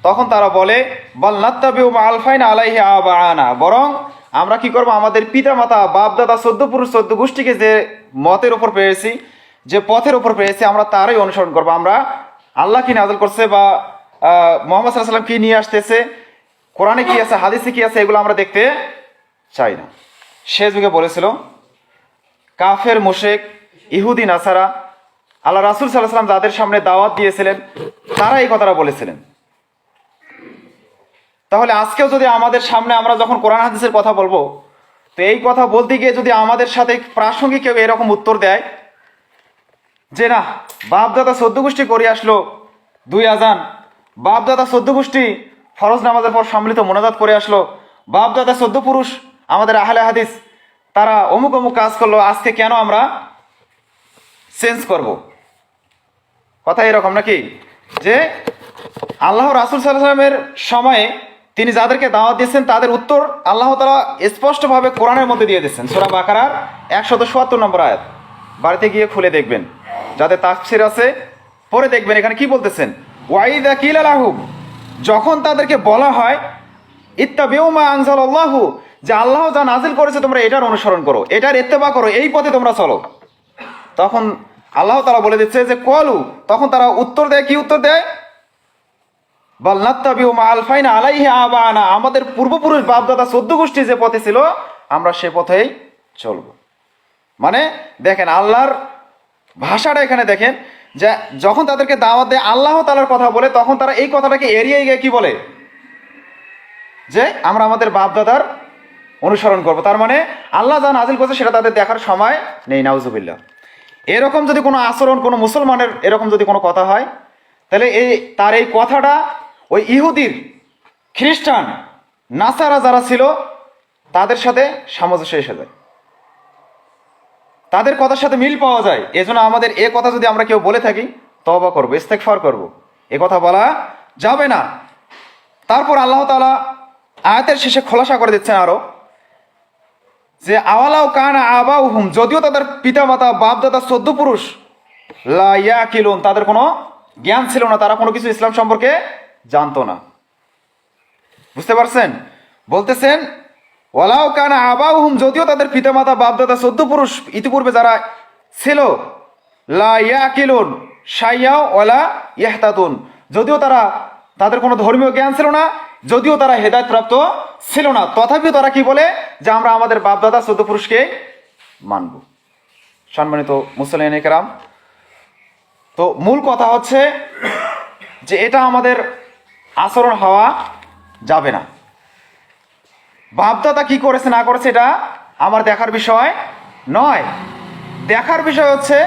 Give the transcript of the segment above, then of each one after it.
তখন তারা বলে বরং আমরা কি করব, আমাদের পিতা মাতা বাপ দাদা 14 পুরুষ 14 গোষ্ঠীকে যে মতের উপর পেয়েছি, যে পথের উপর পেয়েছি, আমরা তারই অনুসরণ করব। আমরা আল্লাহ কি নাযিল করছে বা মুহাম্মদ সাল্লাল্লাহু আলাইহি ওয়াসাল্লাম কি নিয়ে আসতেছে, কোরআনে কি আছে, হাদিসে কি আছে, এগুলো আমরা দেখতে চাই না। সে যুগে বলেছিল কাফের মুশরিক ইহুদি নাসারা, আল্লাহ রাসূল সাল্লাল্লাহু আলাইহি ওয়াসাল্লাম যাদের সামনে দাওয়াত দিয়েছিলেন তারা এই কথাটা বলেছিলেন। তাহলে আজকেও যদি আমাদের সামনে আমরা যখন কোরআন হাদিসের কথা বলবো, তো এই কথা বলতে গিয়ে যদি আমাদের সাথে প্রাসঙ্গিক কেউ এরকম উত্তর দেয় যে না, বাপ দাদা 14 গোষ্ঠী করে আসলো 2 আযান, বাপ দাদা 14 গোষ্ঠী ফরজ নামাজের পর সম্মিলিত মোনাজাত করে আসলো, বাপ দাদা 14 পুরুষ আমাদের আহলে হাদিস তারা অমুক অমুক কাজ করলো, আজকে কেন আমরা চেঞ্জ করব? কথা এরকম নাকি যে আল্লাহ রাসূল সাল্লাল্লাহু আলাইহি ওয়াসাল্লামের সময়ে তিনি যাদেরকে দাওয়াত দিয়েছেন তাদের উত্তর আল্লাহ তাআলা স্পষ্টভাবে কোরআনের মধ্যে দিয়ে দিয়েছেন। সূরা বাকারার 177 নম্বর আয়াত, বাড়িতে গিয়ে খুলে দেখবেন, যাদের তাফসীর আছে পড়ে দেখবেন এখানে কি বলতেছেন। ওয়াইদা কিলা লাহুম, যখন তাদেরকে বলা হয় ইত্তাবিউ মা আনজালাল্লাহু, যে আল্লাহ যা নাজিল করেছে তোমরা এটার অনুসরণ করো, এটার ইত্তেবা করো, এই পথে তোমরা চলো, তখন আল্লাহ তাআলা বলে দিচ্ছে যে কলু, তখন তারা উত্তর দেয়, কি উত্তর দেয়? বাল নাত্তাবিউ মা আলফাইনা আলাইহি আবানা, আমাদের পূর্বপুরুষ বাপ দাদা 14 গোষ্ঠী যে পথে ছিল আমরা সে পথেই চলবো। মানে দেখেন আল্লাহর ভাষাটা এখানে দেখেন, যে যখন তাদেরকে দাওয়াত দেয় আল্লাহ তাআলার কথা বলে, তখন তারা এই কথাটাকে এড়িয়ে গিয়ে কি বলে যে আমরা আমাদের বাপ দাদার অনুসরণ করব। তার মানে আল্লাহ যা নাজিল করছে সেটা তাদের দেখার সময় নেই। নাউজুবিল্লাহ। এরকম যদি কোনো আচরণ কোনো মুসলমানের এরকম যদি কোনো কথা হয়, তাহলে তার এই কথাটা ওই ইহুদির, খ্রিস্টান, নাসারা যারা ছিল তাদের সাথে সামঞ্জস্য এসে যায়, তাদের কথার সাথে মিল পাওয়া যায়। এজন্য আমাদের এ কথা যদি আমরা কেউ বলে থাকি তওবা করব, ইস্তেগফার করব, এ কথা বলা যাবে না। তারপর আল্লাহ তাআলা আয়াতের শেষে খোলাসা করে দিচ্ছেন আরো, যে আওয়ালাউ কানা আবাউহুম, যদিও তাদের পিতামাতা বাপ দাদা 14 পুরুষ লা ইয়াকিলুন, তাদের কোনো জ্ঞান ছিল না, তারা কোনো কিছু ইসলাম সম্পর্কে জানতো না। বুঝতে পারছেন? বলতেছেন ওয়ালাউ কানা আবাউহুম, যদিও তাদের পিতামাতা বাপ দাদা 14 পুরুষ ইতিপূর্বে যারা ছিল, লা ইয়াকিলুন শাইয়া ওয়ালা ইয়াহতাদুন, যদিও তাদের কোনো ধর্মীয় জ্ঞান ছিল না, যদিও তারা হেদায়েত প্রাপ্ত ছিল না, তথাপিও তারা কি বলে যে আমরা আমাদের বাপ দাদা 14 পুরুষকে মানব। সম্মানিত মুসলিম কেরাম, তো মূল কথা হচ্ছে যে এটা আমাদের আচরণ হওয়া যাবে না। বাপদাদা কি করেছে না করেছে এটা আমার দেখার বিষয় নয়। দেখার বিষয় হচ্ছে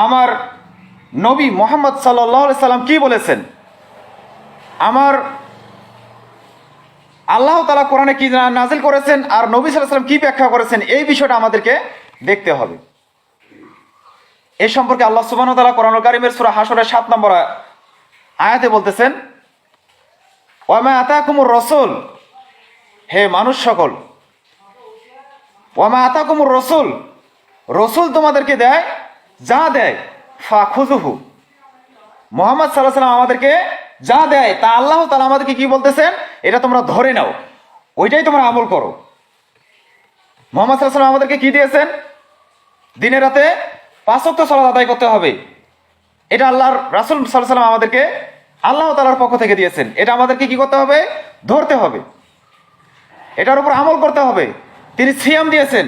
আমার নবী মুহাম্মদ সাল্লাল্লাহু আলাইহি সাল্লাম কি বলেছেন, আমার আল্লাহ তাআলা কোরআনে কি নাজিল করেছেন, আর নবী সাল্লাল্লাহু আলাইহি সাল্লাম কি ব্যাখ্যা করেছেন, এই বিষয়টা আমাদেরকে দেখতে হবে। এই সম্পর্কে আল্লাহ সুবহানাহু ওয়া তাআলা কোরআনুল কারীমের সূরা হাশরের 7 নম্বর আয়াতে বলতেছেন ওয়া মা আতাকুমুর রাসূল, হে মানুষ সকল, ওয়া মা আতাকুমুর রাসূল, রাসূল তোমাদেরকে দেয় যা দেয়, ফাখুযুহু, মুহাম্মদ সাল্লাল্লাহু আলাইহি ওয়াসাল্লাম আমাদেরকে যা দেয় তা আল্লাহ তাআলা আমাদেরকে কি বলতেছেন, এটা তোমরা ধরে নাও, ওইটাই তোমরা আমল করো। মুহাম্মদ সাল্লাল্লাহু আলাইহি ওয়াসাল্লাম আমাদেরকে কি দিয়েছেন? দিনে রাতে 5 ওয়াক্ত সালাত আদায় করতে হবে, এটা আল্লাহর রাসূল সাল্লাল্লাহু আলাইহি ওয়াসাল্লাম আমাদেরকে আল্লাহ তাআলার পক্ষ থেকে দিয়েছেন, এটা আমাদেরকে কি করতে হবে? ধরতে হবে, এটার উপর আমল করতে হবে। তিনি সিয়াম দিয়েছেন,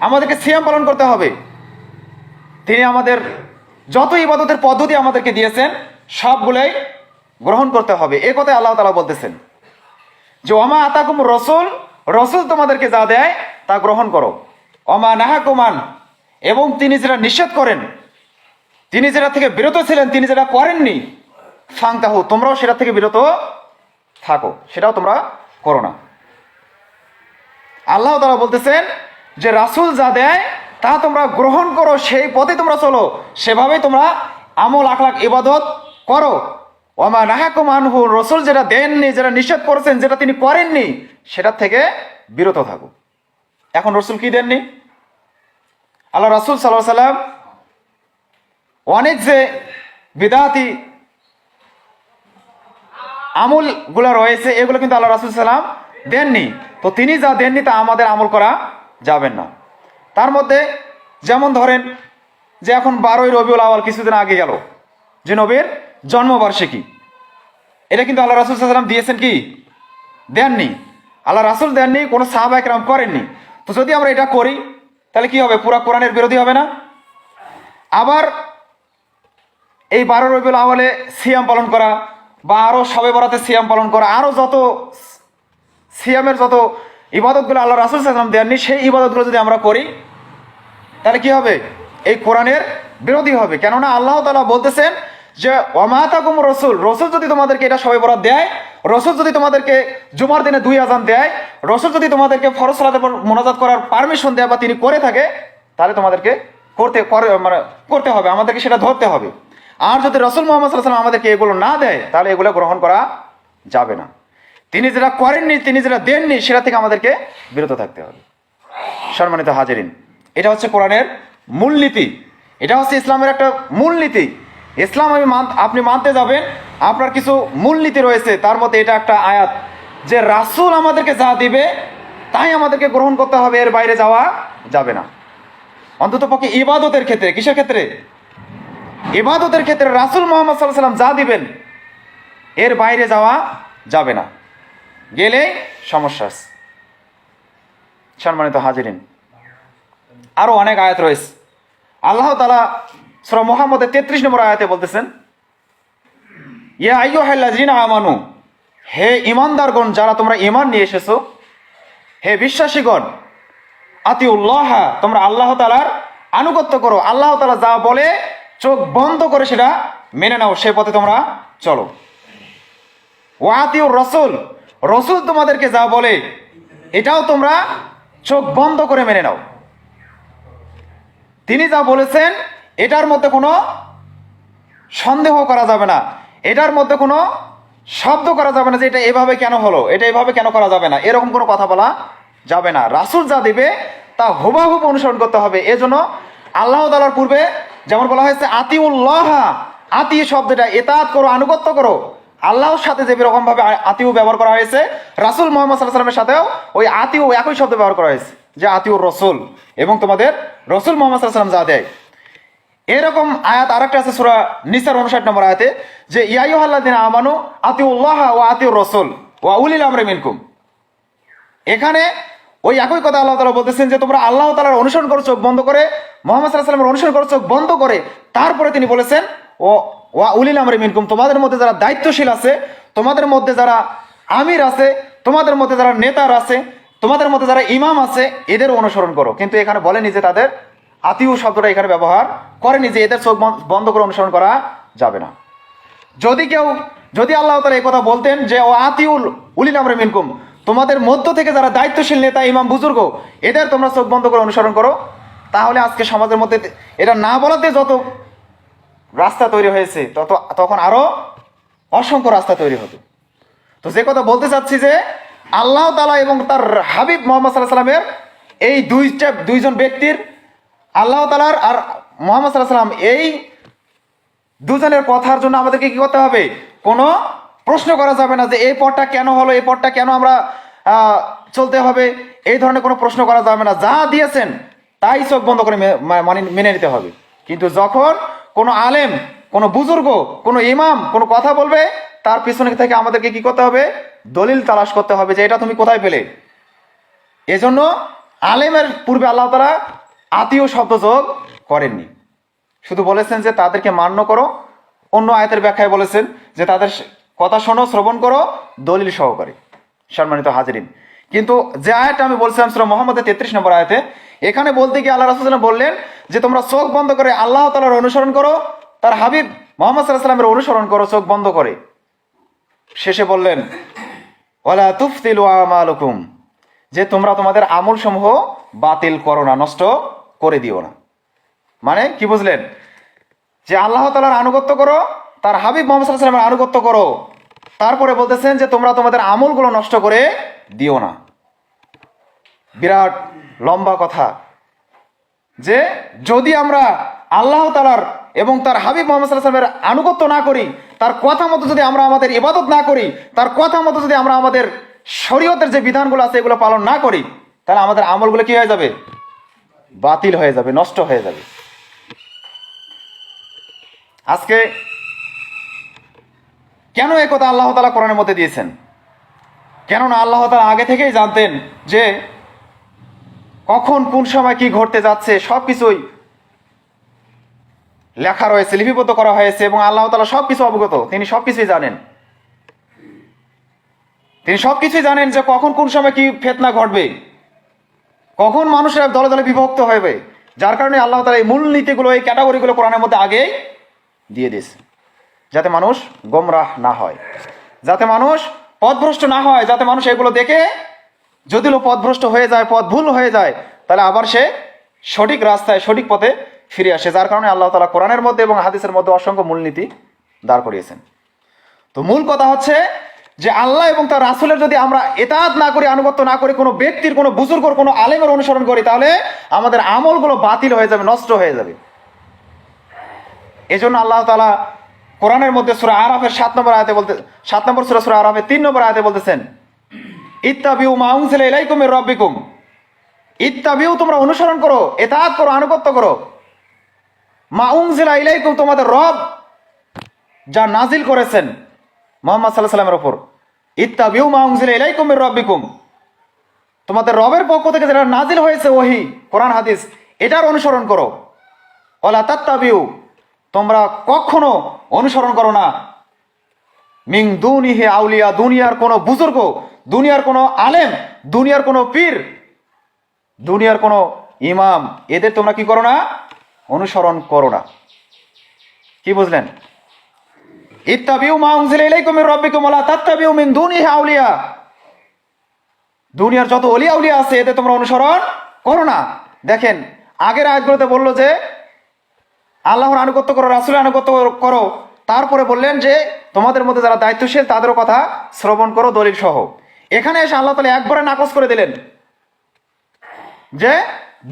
আমাদেরকে সিয়াম পালন করতে হবে। তিনি আমাদের যত ইবাদতের পদ্ধতি আমাদেরকে দিয়েছেন সবগুলাই গ্রহণ করতে হবে। এই কথাই আল্লাহ তাআলা বলতেছেন যে ওমা আতাকুমুর রাসূল, রাসূল তোমাদেরকে যা দেয় তা গ্রহণ করো। ওমা নাহাকুমান, এবং তিনি যেটা নিষেধ করেন, তিনি যেটা থেকে বিরত ছিলেন, তিনি যেটা করেননি, ফাংতাহু, তোমরাও সেটা থেকে বিরত থাকো, সেটাও তোমরা করো না। আল্লাহ তাআলা বলতেছেন যে রাসূল যা দেয় তা তোমরা গ্রহণ করো, সেই পথে তোমরা চলো, সেভাবেই তোমরা আমল আখলাক ইবাদত করো। ওমা নাহাকুম আনহু, রাসূল যেটা দেননি, যেটা নিষেধ করেছেন, যেটা তিনি করেননি, সেটা থেকে বিরত থাকো। এখন রাসূল কি দেননি? আল্লাহ রাসূল সাল্লাল্লাহু আলাইহি ওয়াসাল্লাম অনেক যে বিদাতি আমলগুলো রয়েছে এগুলো কিন্তু আল্লাহ রাসূল সাল্লাম দেননি। তো তিনি যা দেননি তা আমাদের আমল করা যাবেন না। তার মধ্যে যেমন ধরেন যে এখন 12ই রবিউল আউয়াল কিছুদিন আগে গেল, যে নবীর জন্মবার্ষিকী, এটা কিন্তু আল্লাহ রাসূল সাল্লাল্লাহু আলাইহি ওয়াসাল্লাম দিয়েছেন কি? দেননি। আল্লাহ রাসূল দেননি, কোনো সাহাবায়ে কেরাম করেননি। তো যদি আমরা এটা করি তাহলে কি হবে? পুরা কোরআনের বিরোধী হবে না? আবার এই 12 রবিউল আউয়ালে সিয়াম পালন করা বা আরও শবে বরাতে সিয়াম পালন করা, আরও যত সিয়ামের যত ইবাদতগুলো আল্লাহ রাসূল সাল্লাল্লাহু আলাইহি ওয়াসাল্লাম দেননি সেই ইবাদতগুলো যদি আমরা করি তাহলে কি হবে? এই কোরআনের বিরোধী হবে। কেননা আল্লাহ তাআলা বলতেছেন যে ওমা তাকুম রসুল, রসুল যদি তোমাদেরকে এটা শবে বরাত দেয়, রসুল যদি তোমাদেরকে জুমার দিনে 2 আযান দেয়, রসুল যদি তোমাদেরকে ফরজ সালাতের পর মোনাজাত করার পারমিশন দেয় বা তিনি করে থাকে, তাহলে তোমাদেরকে করতে হবে, আমাদেরকে সেটা ধরতে হবে। আর যদি রসুল মুহাম্মদ সাল্লাল্লাহু আলাইহি ওয়াসাল্লাম আমাদেরকে এগুলো না দেয় তাহলে এগুলো গ্রহণ করা যাবে না। তিনি যেটা করেননি, তিনি যেটা দেননি সেটা থেকে আমাদেরকে বিরত থাকতে হবে। সম্মানিত হাজিরিন, এটা হচ্ছে কোরআনের মূলনীতি, এটা হচ্ছে ইসলামের একটা মূলনীতি। ইসলাম আপনি মানতে যাবেন, আপনার কিছু মূলনীতি রয়েছে, তার মধ্যে এটা একটা আয়াত যে রাসূল আমাদেরকে যা দিবে তাই আমাদেরকে গ্রহণ করতে হবে, এর বাইরে যাওয়া যাবে না। অন্তত পক্ষে ইবাদতের ক্ষেত্রে, কিসের ক্ষেত্রে? ইবাদতের ক্ষেত্রে রাসূল মুহাম্মদ সাল্লাল্লাহু আলাইহি ওয়াসাল্লাম যা দিবেন এর বাইরে যাওয়া যাবে না, গেলে সমস্যা আছে। সম্মানিত হাজিরিন, আরো অনেক আয়াত রয়েছে। আল্লাহ তাআলা সূরা মুহাম্মদের 33 নম্বর আয়াতে বলতেছেন, ইয়া আইয়ুহাল্লাযীনা আমানু, হে ঈমানদারগণ যারা তোমরা ঈমান নিয়ে এসেছো, হে বিশ্বাসীগণ, আতিউল্লাহ, তোমরা আল্লাহ তাআলার আনুগত্য করো। আল্লাহ তাআলা যা বলে চোখ বন্ধ করে সেটা মেনে নাও, সে পথে তোমরা চলো। ওয়া আতিউর রাসূল, রাসূল তোমাদেরকে যা বলে এটাও তোমরা চোখ বন্ধ করে মেনে নাও। তিনি যা বলেছেন এটার মধ্যে কোনো সন্দেহ করা যাবে না, এটার মধ্যে কোনো শব্দ করা যাবে না যে এটা এভাবে কেন হলো, এটা এভাবে কেন করা যাবে না, এরকম কোনো কথা বলা যাবে না। রাসূল যা দিবে তা হুবহু অনুসরণ করতে হবে। এজন্য আল্লাহ তাআলার পূর্বে যেমন বলা হয়েছে আতিউল্লাহ, আতি শব্দটা ইতাআত করো, আনুগত্য করো, আল্লাহর সাথে যে রকম ভাবে আতিউ ব্যবহার করা হয়েছে রাসূল মুহাম্মদ সাল্লাল্লাহু আলাইহি ওয়াসাল্লামের সাথেও ওই আতিউ একই শব্দ ব্যবহার করা হয়েছে, যে আতিউর রাসূল, এবং তোমাদের রাসূল মুহাম্মদ সাল্লাল্লাহু আলাইহি ওয়াসাল্লাম যা দেয়। এরকম আয়াত আরেকটা আছে সূরা নিসার 59 নম্বর আয়াতে, যে ইয়া আইয়ুহাল্লাযীনা আমানু আতিউল্লাহ ওয়া আতিউর রাসূল ওয়া উলিল আমরি মিনকুম। এখানে ওই একই কথা আল্লাহ তাআলা বলতেছেন যে তোমরা আল্লাহ তাআলার অনুসরণ করো চোখ বন্ধ করে, মুহাম্মদ সাল্লাল্লাহু আলাইহি ওয়াসাল্লামের অনুসরণ করো চোখ বন্ধ করে। তারপরে তিনি বলেছেন ওয়া উলিল আমরি মিনকুম, তোমাদের মধ্যে যারা দায়িত্বশীল আছে, তোমাদের মধ্যে যারা আমির আছে, তোমাদের মধ্যে যারা নেতার আছে, তোমাদের মধ্যে যারা ইমাম আছে, এদের অনুসরণ করো। কিন্তু এখানে বলেনি যে তাদের আতিউ শব্দটা এখানে ব্যবহার করেনি, যে এদের চোখ বন্ধ করে অনুসরণ করা যাবে না। যদি আল্লাহ তাআলা এই কথা বলতেন যে ও আতিউল উলিল আমরি মিনকুম, তোমাদের মধ্য থেকে যারা দায়িত্বশীল নেতা, ইমাম, বুজুর্গ, এদের তোমরা চোখ বন্ধ করে অনুসরণ করো, তাহলে আজকে সমাজের মধ্যে এটা না বলাতে যত রাস্তা তৈরি হয়েছে তখন আরো অসংখ্য রাস্তা তৈরি হতো। তো যে কথা বলতে চাচ্ছি যে আল্লাহ তাআলা এবং তার হাবিব মুহাম্মদ সাল্লাল্লাহু আলাইহি ওয়াসাল্লামের এই দুইজন ব্যক্তির, আল্লাহ তাআলার আর মুহাম্মদ সাল্লাল্লাহু আলাইহি ওয়াসাল্লাম, এই দুজনের কথার জন্য আমাদেরকে কি করতে হবে? কোনো প্রশ্ন করা যাবে না যে এই পথটা কেন হলো, এই পথটা কেন আমরা চলতে হবে, এই ধরনের কোনো প্রশ্ন করা যাবে না। যা দিয়েছেন তাই চোখ বন্ধ করে মেনে নিতে হবে। কিন্তু যখন কোনো আলেম, কোনো বুজুর্গ, কোনো ইমাম কোনো কথা বলবে, তার পিছনে থেকে আমাদেরকে কি করতে হবে? দলিল তালাশ করতে হবে যে এটা তুমি কোথায় পেলে। এজন্য আলেমের পূর্বে আল্লাহ তাআলা আতিউ শব্দ যোগ করেননি, শুধু বলেছেন যে তাদেরকে মান্য করো। অন্য আয়াতের ব্যাখ্যায় বলেছেন যে তাদের কথা শোনো, শ্রবণ করো দলিল সহকারে। সম্মানিত হাজিরিন, কিন্তু যে আয়াতটা আমি বলছিলাম সূরা মুহাম্মদের 33 নম্বর আয়াতে, এখানে বলতে গিয়ে আল্লাহ রাসূল সাল্লাল্লাহু আলাইহি ওয়াসাল্লাম বললেন যে তোমরা চোখ বন্ধ করে আল্লাহ তাআলার অনুসরণ করো, তার হাবিব মুহাম্মদ সাল্লাল্লাহু আলাইহি ওয়াসাল্লামের অনুসরণ করো চোখ বন্ধ করে। শেষে বললেন ওয়ালা তুফতিলু আমালুকুম, যে তোমরা তোমাদের আমল সমূহ বাতিল করো না, নষ্ট করে দিও না। মানে কি বুঝলেন? যে আল্লাহ তাআলার আনুগত্য করো, তার হাবিব মুহাম্মদ সাল্লাল্লাহু আলাইহি ওয়াসাল্লামের আনুগত্য করো, তারপরে বলতেছেন যে তোমরা তোমাদের আমলগুলো নষ্ট করে দিও না। বিরাট লম্বা কথা, যে যদি আমরা আল্লাহ তাআলার এবং তার হাবিব মুহাম্মদ সাল্লাল্লাহু আলাইহি ওয়াসাল্লামের আনুগত্য না করি, তার কথা মতো যদি আমরা আমাদের ইবাদত না করি, তার কথা মতো যদি আমরা আমাদের শরীয়তের যে বিধানগুলো আছে এগুলো পালন না করি, তাহলে আমাদের আমলগুলো কি হয়ে যাবে? বাতিল হয়ে যাবে, নষ্ট হয়ে যাবে। আজকে কেন এই কথা আল্লাহ তাআলা কোরআনের মধ্যে দিয়েছেন? কেননা আল্লাহ তাআলা আগে থেকেই জানতেন যে কখন কোন সময় কি ঘটতে যাচ্ছে সবকিছুই লেখা রয়েছে, লিপিবদ্ধ করা হয়েছে, এবং আল্লাহ তাআলা সবকিছু অবগত, তিনি সবকিছুই জানেন। তিনি সবকিছুই জানেন যে কখন কোন সময় কি ফিতনা ঘটবে, কখন মানুষের দলে দলে বিভক্ত হবে। যার কারণে আল্লাহ তাআলা এই মূলনীতিগুলো, এই ক্যাটাগরিগুলো কোরআনের মধ্যে আগেই দিয়ে দিয়েছে, যাতে মানুষ গোমরাহ না হয়, যাতে মানুষ পথভ্রষ্ট না হয়, যাতে মানুষ এগুলো দেখে যদিও পথভ্রষ্ট হয়ে যায়, পথ ভুল হয়ে যায়, তাহলে আবার সে সঠিক রাস্তায়, সঠিক পথে ফিরে আসে। যার কারণে আল্লাহ তাআলা কোরআনের মধ্যে এবং হাদিসের মধ্যে অসংখ্য মূলনীতি দাঁড় করিয়েছেন। তো মূল কথা হচ্ছে যে আল্লাহ এবং তার রাসূলের যদি আমরা ইতাআত না করি, আনুগত্য না করি, কোনো ব্যক্তির, কোনো বুজুর্গর, কোনো আলেমের অনুসরণ করি, তাহলে আমাদের আমলগুলো বাতিল হয়ে যাবে, নষ্ট হয়ে যাবে। এজন্য আল্লাহ তাআলা কোরআনের মধ্যে সূরা আরাফের 7 নম্বর আয়াতে বলতে, 7 নম্বর সূরা আরাফের 3 নম্বর আয়াতে বলতেছেন, ইত্তাবিউ মা উনজিলা ইলাইকুম মির রাব্বিকুম, ইত্তাবিউ তোমরা অনুসরণ করো, ইতাআত করো, আনুগত্য করো, মা উনজিলা ইলাইকুম তোমাদের রব যা নাজিল করেছেন মুহাম্মদ সাল্লাল্লাহু আলাইহি ওয়াসাল্লামের উপর, ইত্তাবিউ মা উনজিলা ইলাইকুম মির রাব্বিকুম, তোমাদের রবের পক্ষ থেকে যেটা নাজিল হয়েছে ওহী, কোরআন হাদিস, এটার অনুসরণ করো। ওয়ালা তাত্তাবিউ, তোমরা কখনো অনুসরণ করো না, মিন দুনিহি আউলিয়া, দুনিয়ার কোনো বুজুর্গ, দুনিয়ার কোনো আলেম, দুনিয়ার কোনো পীর, দুনিয়ার কোনো ইমাম, এদের তোমরা কি করো না? অনুসরণ করো না। কি বুঝলেন? ইত্তাবিউ মা উনজিলা ইলাইকুম মির রাব্বিকুম ওয়ালা তাত্তাবিউ মিন দুনিহি আউলিয়া, দুনিয়ার যত ওলিয়া উলিয়া আছে এদের তোমরা অনুসরণ করো না। দেখেন আগের আয়াতগুলোতে বললো যে আল্লাহর আনুগত্য করো, রাসূলের আনুগত্য করো, তারপরে বললেন যে তোমাদের মধ্যে যারা দায়িত্বশীল তাদেরও কথা শ্রবণ করো দলিল সহ। এখানে এসে আল্লাহ তাআলা একবারে নাকচ করে দিলেন যে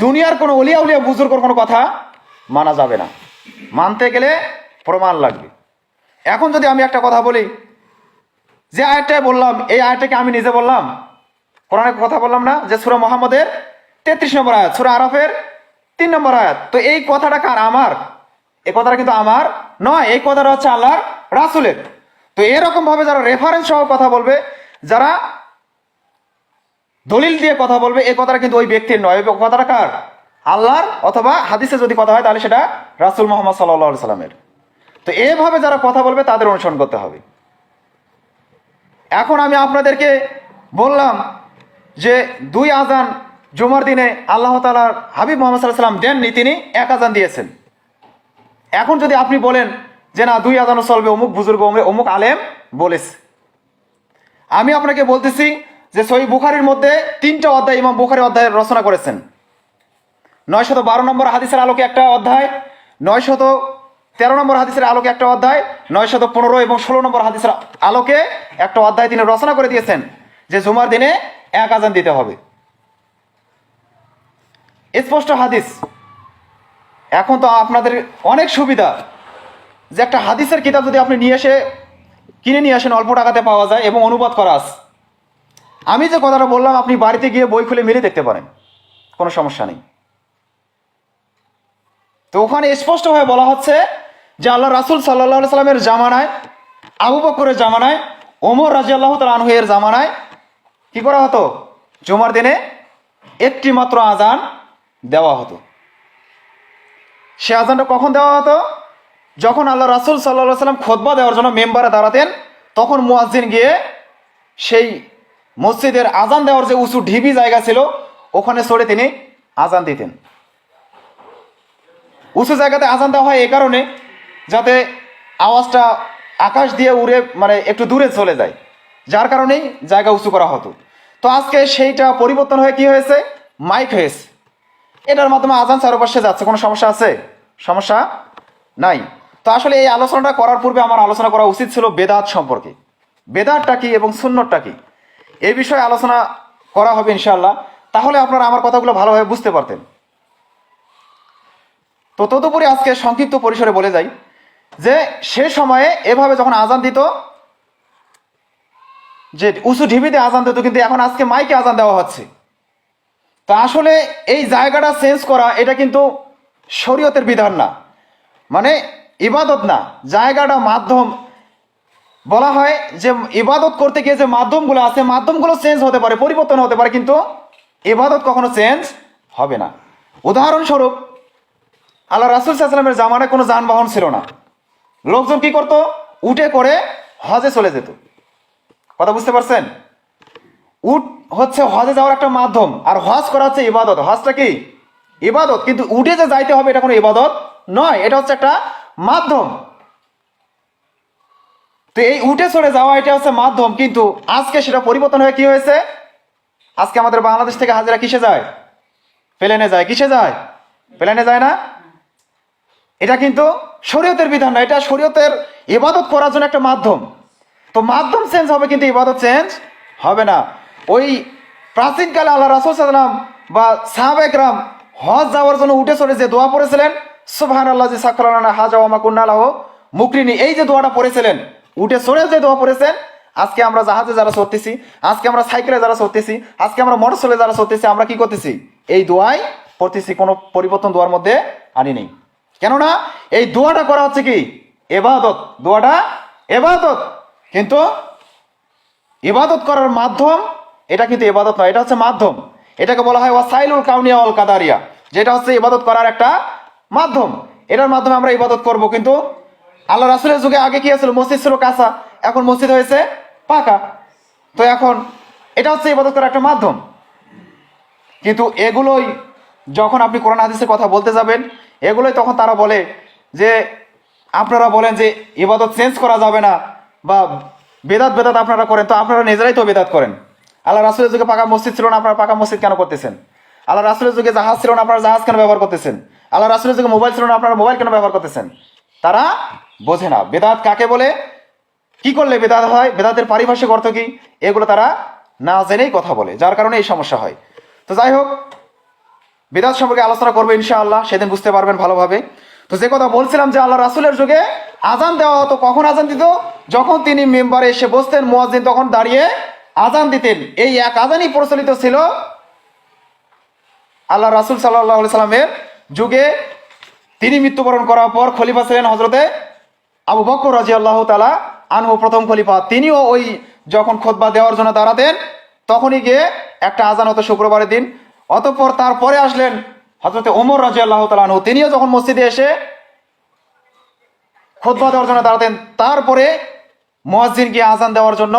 দুনিয়ার কোনো ওলিয়া উলিয়া বুজুর্গর কোনো কথা মানা যাবে না, মানতে গেলে প্রমাণ লাগবে। এখন যদি আমি একটা কথা বলি, যে আয়াতটাই বললাম, এই আয়াতটাকে আমি নিজে বললাম, কোরআনের কথা বললাম না, যে সূরা মুহাম্মদের 33 নম্বর আয়াত, সূরা আরাফের 3 নম্বর আয়াত। তো এই কথাটা কার? আমার। এই কথাটা কিন্তু আমার নয়, এই কথাটা হচ্ছে আল্লাহর রাসূলের। তো এরকম ভাবে যারা রেফারেন্স সহ কথা বলবে, যারা দলিল দিয়ে কথা বলবে, এই কথাটা কিন্তু ওই ব্যক্তির নয়, ওই কথাটা কার? আল্লাহর, অথবা হাদিসে যদি কথা হয় তাহলে সেটা রাসূল মুহাম্মদ সাল্লাল্লাহু আলাইহি সাল্লামের। তো এভাবে যারা কথা বলবে তাদের অনুসরণ করতে হবে। এখন আমি আপনাদেরকে বললাম যে 2 আজান জুমার দিনে আল্লাহ তাআলার হাবিব মুহাম্মদ সাল্লাল্লাহু আলাইহি সাল্লাম দেননি, তিনি 1 আজান দিয়েছেন। এখন যদি আপনি বলেন যে না 2 আজানও চলবে, অমুক বুজুর্গ, অমুক আলেম বলেছে, আমি আপনাকে বলতেছি যে সহিহ বুখারীর মধ্যে 3টা অধ্যায় ইমাম বুখারী অধ্যায় রচনা করেছেন। 912 নম্বর হাদিসের আলোকে একটা অধ্যায়, 913 নম্বর হাদিসের আলোকে একটা অধ্যায়, 915 এবং 16 নম্বর হাদিসের আলোকে একটা অধ্যায় তিনি রচনা করে দিয়েছেন যে জুমার দিনে 1 আজান দিতে হবে। স্পষ্ট হাদিস। এখন তো আপনাদের অনেক সুবিধা যে একটা হাদিসের কিতাব যদি আপনি নিয়ে এসে কিনে নিয়ে আসেন, অল্প টাকাতে পাওয়া যায় এবং অনুবাদ করা আছে। আমি যে কথাটা বললাম আপনি বাড়িতে গিয়ে বই খুলে মিলে দেখতে পারেন, কোনো সমস্যা নেই। তো ওখানে স্পষ্টভাবে বলা হচ্ছে যে আল্লাহ রাসূল সাল্লাল্লাহু আলাইহি সাল্লামের জামানায়, আবু বকরের জামানায়, ওমর রাদিয়াল্লাহু তাআলা আনহু এর জামানায় কি করা হতো? জুমার দিনে একটি মাত্র আজান দেওয়া হতো। সে আজানটা কখন দেওয়া হতো? যখন আল্লাহ রাসূল সাল্লাল্লাহু আলাইহি সাল্লাম খুতবা দেওয়ার জন্য মেম্বারে দাঁড়াতেন, তখন মুয়াজ্জিন গিয়ে সেই মসজিদের আজান দেওয়ার যে উঁচু ঢিবি জায়গা ছিল ওখানে চড়ে তিনি আজান দিতেন। উঁচু জায়গাতে আজান দেওয়া হয় এই কারণে যাতে আওয়াজটা আকাশ দিয়ে উড়ে মানে একটু দূরে চলে যায়, যার কারণেই জায়গা উঁচু করা হতো। তো আজকে সেইটা পরিবর্তন হয়ে কি হয়েছে? মাইক হয়েছে। এটার মাধ্যমে আজান চারপাশে যাচ্ছে, কোনো সমস্যা আছে? সমস্যা নাই। তো আসলে এই আলোচনাটা করার পূর্বে আমার আলোচনা করা উচিত ছিল বেদাত সম্পর্কে। বেদাতটা কি এবং সুন্নতটা কি, এই বিষয়ে আলোচনা করা হবে ইনশাআল্লাহ। তাহলে আপনারা আমার কথাগুলো ভালোভাবে বুঝতে পারতেন। তো তদুপরি আজকে সংক্ষিপ্ত পরিসরে বলে যাই যে সে সময়ে এভাবে যখন আজান দিত, যে উঁচু ঢিবিতে আজান দিত, কিন্তু এখন আজকে মাইকে আজান দেওয়া হচ্ছে। তো আসলে এই জায়গাটা চেঞ্জ করা এটা কিন্তু শরীয়তের বিধান না, মানে ইবাদত না, জায়গাটা মাধ্যম। বলা হয় যে ইবাদত করতে গিয়ে যে মাধ্যমগুলো আছে, মাধ্যমগুলো চেঞ্জ হতে পারে, পরিবর্তন হতে পারে, কিন্তু ইবাদত কখনো চেঞ্জ হবে না। উদাহরণস্বরূপ আল্লাহ রাসূল সাল্লাল্লাহু আলাইহি ওয়াসাল্লামের জামানায় কোনো যানবাহন ছিল না। লোকজন কি করতো? উটে করে হজে চলে যেত। কথা বুঝতে পারছেন? উট হচ্ছে হজে যাওয়ার একটা মাধ্যম, আর হজ করা হচ্ছে ইবাদত। হজটা কি? ইবাদত। কিন্তু উঠে যে যাইতে হবে এটা কোনো ইবাদত নয়, এটা হচ্ছে একটা মাধ্যম। তো এই উঠে চড়ে যাওয়া এটা হচ্ছে মাধ্যম, কিন্তু আজকে সেটা পরিবর্তন হয়ে কি হয়েছে? আজকে আমাদের বাংলাদেশ থেকে হাজিরা কিসে যায়? প্লেনে যায়। কিসে যায়? প্লেনে যায় না? এটা কিন্তু শরীয়তের বিধান না, এটা শরীয়তের ইবাদত করার জন্য একটা মাধ্যম। তো মাধ্যম চেঞ্জ হবে, কিন্তু ইবাদত চেঞ্জ হবে না। ওই প্রাচীনকালে আল্লাহ রাসূল সাল্লাল্লাহু আলাইহি ওয়াসাল্লাম বা সাহাবা একরাম হজ যাওয়ার জন্য উঠে চড়ে যে দোয়া পড়েছিলেন, সুবহানাল্লাযী সাখারা লানা হাজা ওয়া মা কুন্না লাহু মুকরিনি, এই যে দোয়াটা পড়েছিলেন, উঠে চড়ে যে দোয়া পড়েছেন, আজকে আমরা জাহাজে যারা চড়তেছি, আজকে আমরা সাইকেলে যারা চড়তেছি, আজকে আমরা মোটরসাইকেলে যারা চড়তেছি, আমরা কি করতেছি? এই দোয়াই পড়তেছি, কোনো পরিবর্তন দোয়ার মধ্যে আনি নেই। কেননা এই দোয়াটা করা হচ্ছে কি? ইবাদত। দোয়াটা ইবাদত, কিন্তু ইবাদত করার মাধ্যম এটা কিন্তু ইবাদত নয়, এটা হচ্ছে মাধ্যম। এটাকে বলা হয় ওয়াসাইলুল কাউনিয়া ওয়াল কাদারিয়া, যেটা হচ্ছে ইবাদত করার একটা মাধ্যম। এটার মাধ্যমে আমরা ইবাদত করব। কিন্তু আল্লাহ রাসূলের যুগে আগে কি ছিল? মসজিদ ছিল কাঁচা, এখন মসজিদ হয়েছে পাকা। তো এখন এটা হচ্ছে ইবাদত করার একটা মাধ্যম। কিন্তু এগুলোই যখন আপনি কোরআন হাদিসের কথা বলতে যাবেন, এগুলোই তখন তারা বলে যে আপনারা বলেন যে ইবাদত চেঞ্জ করা যাবে না, বা বেদাত বেদাত আপনারা করেন, তো আপনারা নিজেরাই তো বেদাত করেন। আল্লাহ রাসূলের যুগে পাকা মসজিদ ছিল না, আপনারা পাকা মসজিদ কেন করতেছেন? আল্লাহ রাসূলের যুগে জাহাজ ছিল না, আপনারা জাহাজ কেন ব্যবহার করতেছেন? আল্লাহ রাসূলের যুগে মোবাইল ছিল না, আপনারা মোবাইল কেন ব্যবহার করতেছেন? তারা বোঝে না বেদাত কাকে বলে, কি করলে বেদাত হয়, বেদাতের পারিভাষিক অর্থ কি, এগুলো তারা না জেনেই কথা বলে, যার কারণে এই সমস্যা হয়। তো যাই হোক, বেদাত সম্পর্কে আলোচনা করবো ইনশাআল্লাহ, সেদিন বুঝতে পারবেন ভালোভাবে। তো যে কথা বলছিলাম যে আল্লাহ রাসূলের যুগে আজান দেওয়া হতো, কখন আজান দিত? যখন তিনি মেম্বারে এসে বসতেন, মুয়াজ্জিন তখন দাঁড়িয়ে আজান দিতেন। এই এক আজানই প্রচলিত ছিল আল্লাহ রাসূল সাল্লাল্লাহু আলাইহি সাল্লামের যুগে। তিনি মৃত্যুবরণ করার পর খলিফা ছিলেন হযরতে আবু বকর রাদিয়াল্লাহু তাআলা আনহু, প্রথম খলিফা। তিনিও ওই যখন খুতবা দেওয়ার জন্য দাঁড়াতেন, তখনই গিয়ে একটা আজান হতো শুক্রবারের দিন। অতঃপর তারপরে আসলেন হযরতে ওমর রাদিয়াল্লাহু তাআলা আনহু, তিনিও যখন মসজিদে এসে খুতবা দেওয়ার জন্য দাঁড়াতেন, তারপরে মুয়াজ্জিন গিয়ে আজান দেওয়ার জন্য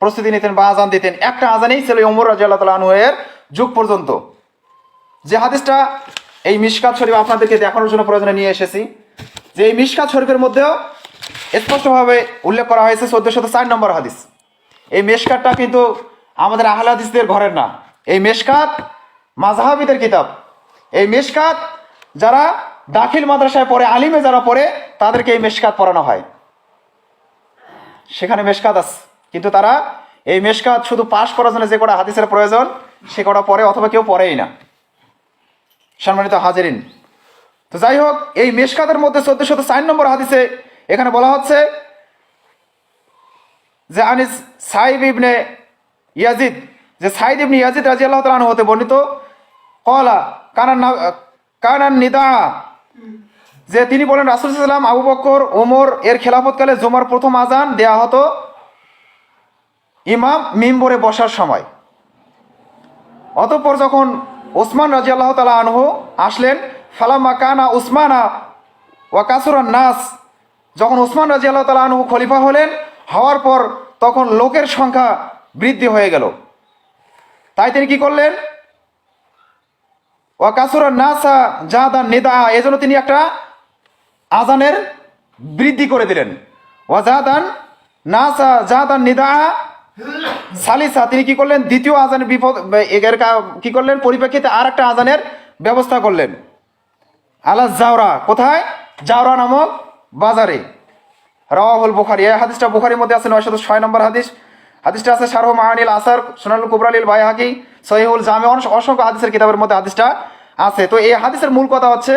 প্রস্তুতি নিতেন বা আজান দিতেন। একটা আজানেই ছিল ওমর রাদিয়াল্লাহু তাআলা আনহু এর যুগ পর্যন্ত। যে হাদিসটা এই মিশকাত শরীফ আপনাদেরকে দেখানোর জন্য প্রয়োজনে নিয়ে এসেছি, যে এই মিশকাত শরীফের মধ্যেও স্পষ্টভাবে উল্লেখ করা হয়েছে 1404 নম্বর হাদিস। এই মিশকাতটা কিন্তু আমাদের আহলে হাদিসদের ঘরের না, এই মিশকাত মাযহাবীদের কিতাব। এই মিশকাত যারা দাখিল মাদ্রাসায় পড়ে, আলিমে যারা পড়ে, তাদেরকে এই মিশকাত পড়ানো হয়। সেখানে মিশকাত আছে, কিন্তু তারা এই মিশকাত শুধু পাশ করার জন্য যে কটা হাদিসের প্রয়োজন সে কটা পড়ে, অথবা কেউ পড়েই না। সম্মানিত হাজিরিন, তো যাই হোক, এই মিশকাতের মধ্যে 1404 নম্বর হাদিসে এখানে বলা হচ্ছে যে আনিস সাইব ইবনে ইয়াজিদ, যে সাইদ ইবনে ইয়াজিদ রাদিয়াল্লাহু তাআলা আনহু হতে বর্ণিত, ক্বালা কানান নিদা, যে তিনি বলেন রাসূল সাল্লাল্লাহু আলাইহি ওয়াসাল্লাম আবু বকর ওমর এর খেলাফতকালে জুমার প্রথম আজান দেয়া হতো ইমাম মিম্বরে বসার সময়। অতঃপর যখন ওসমান রাদিয়াল্লাহু তাআলা আনহু আসলেন, ফালাম্মা কানা উসমানা ওয়া কাসুরান নাস, যখন ওসমান রাদিয়াল্লাহু তাআলা আনহু খলিফা হলেন, হওয়ার পর তখন লোকের সংখ্যা বৃদ্ধি হয়ে গেল, তাই তিনি কি করলেন? ওয়া কাসুরান নাসা জাদান নিদা, এজন্য তিনি একটা আজানের বৃদ্ধি করে দিলেন। ওয়া জাদান নাসা জাদান নিদা সালিসা, তিনি কি করলেন? দ্বিতীয় আজানের কি করলেন? পরিপ্রেক্ষিতে আর একটা আজানের ব্যবস্থা করলেন। আলা জাওরা, কোথায়? জাওরা নামক বাজারে। রাওয়াহুল বুখারী, এই হাদিসটা বুখারীর মধ্যে আছে 906 নম্বর হাদিস। হাদিসটা আছে শারহ মাআনিল আসার, সুনানুল কুবরা লিল বাইহাকি, সহিহুল জামি, অসংখ্য হাদিসের কিতাবের মধ্যে হাদিসটা আছে। তো এই হাদিসের মূল কথা হচ্ছে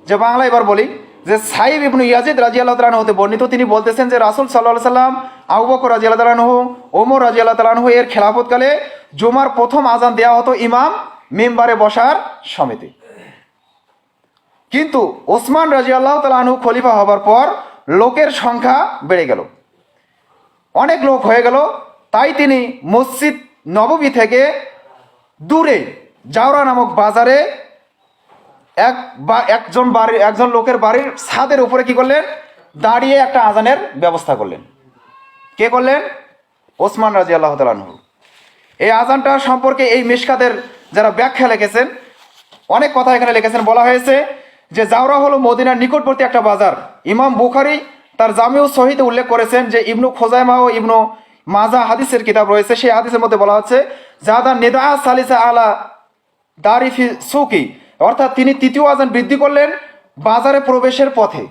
যে বাংলা এবার বলি, যে সাইব ইবনু ইয়াজিদ রাদিয়াল্লাহু তাআলা আনহু হতে বর্ণিত, তিনি বলতেছেন যে রাসূল সাল্লাল্লাহু আলাইহি সাল্লাম, আবু বকর রাদিয়াল্লাহু তাআলা আনহু, ওমর রাদিয়াল্লাহু তাআলা আনহু এর খেলাফতকালে জুমার প্রথম আজান দেওয়া হতো ইমাম মিম্বারে বসার সমিতি। কিন্তু ওসমান রাদিয়াল্লাহু তাআলা আনহু খলিফা হবার পর লোকের সংখ্যা বেড়ে গেল, অনেক লোক হয়ে গেল। তাই তিনি মসজিদ নববী থেকে দূরে জাওরা নামক বাজারে একজন লোকের বাড়ির ছাদের উপরে কি করলেন, দাঁড়িয়ে একটা আজানের ব্যবস্থা করলেন। কে করলেন? ওসমান রাদিয়াল্লাহু তাআলা আনহু। এই আজানটা সম্পর্কে এই মিশকাতের যারা ব্যাখ্যা লিখেছেন অনেক কথা এখানে লিখেছেন। বলা হয়েছে যে জাওরা হলো মদিনার নিকটবর্তী একটা বাজার। ইমাম বুখারী তার জামিউস সহিতে উল্লেখ করেছেন যে ইবনু খোজাইমা ও ইবনু মাজা হাদিসের কিতাব রয়েছে, সেই হাদিসের মধ্যে বলা হচ্ছে জাদা নিদা সালিসা আলা দারিফি সুকি, অর্থাৎ তিনি তৃতীয় আজান বৃদ্ধি করলেন বাজারে প্রবেশের পথে।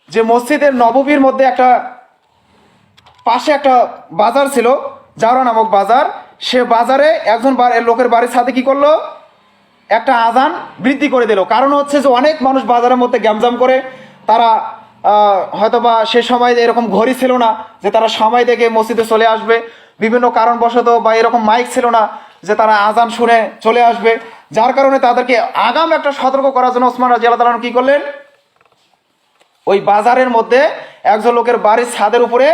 যে মসজিদের নববীর মধ্যে একটা পাশে একটা বাজার ছিল, জাওরা নামক বাজার, সে বাজারে একজন লোকের বাড়ির সাথে কি করলো, একটা আজান বৃদ্ধি করে দিল। কারণ হচ্ছে যে অনেক মানুষ বাজারের মধ্যে গ্যামজাম করে, তারা হয়তোবা সে সময় এরকম ঘড়ি ছিল না যে তারা সময় দেখে মসজিদে চলে আসবে, বিভিন্ন কারণবশত, বা এরকম মাইক ছিল না যে তারা আজান শুনে চলে আসবে, যার কারণে তাদেরকে আগাম একটা সতর্ক করার জন্য ওসমান রাদিয়াল্লাহু তাআলা আনহু কি করলেন, ওই বাজারের মধ্যে একজন লোকের বাড়ির ছাদের উপরে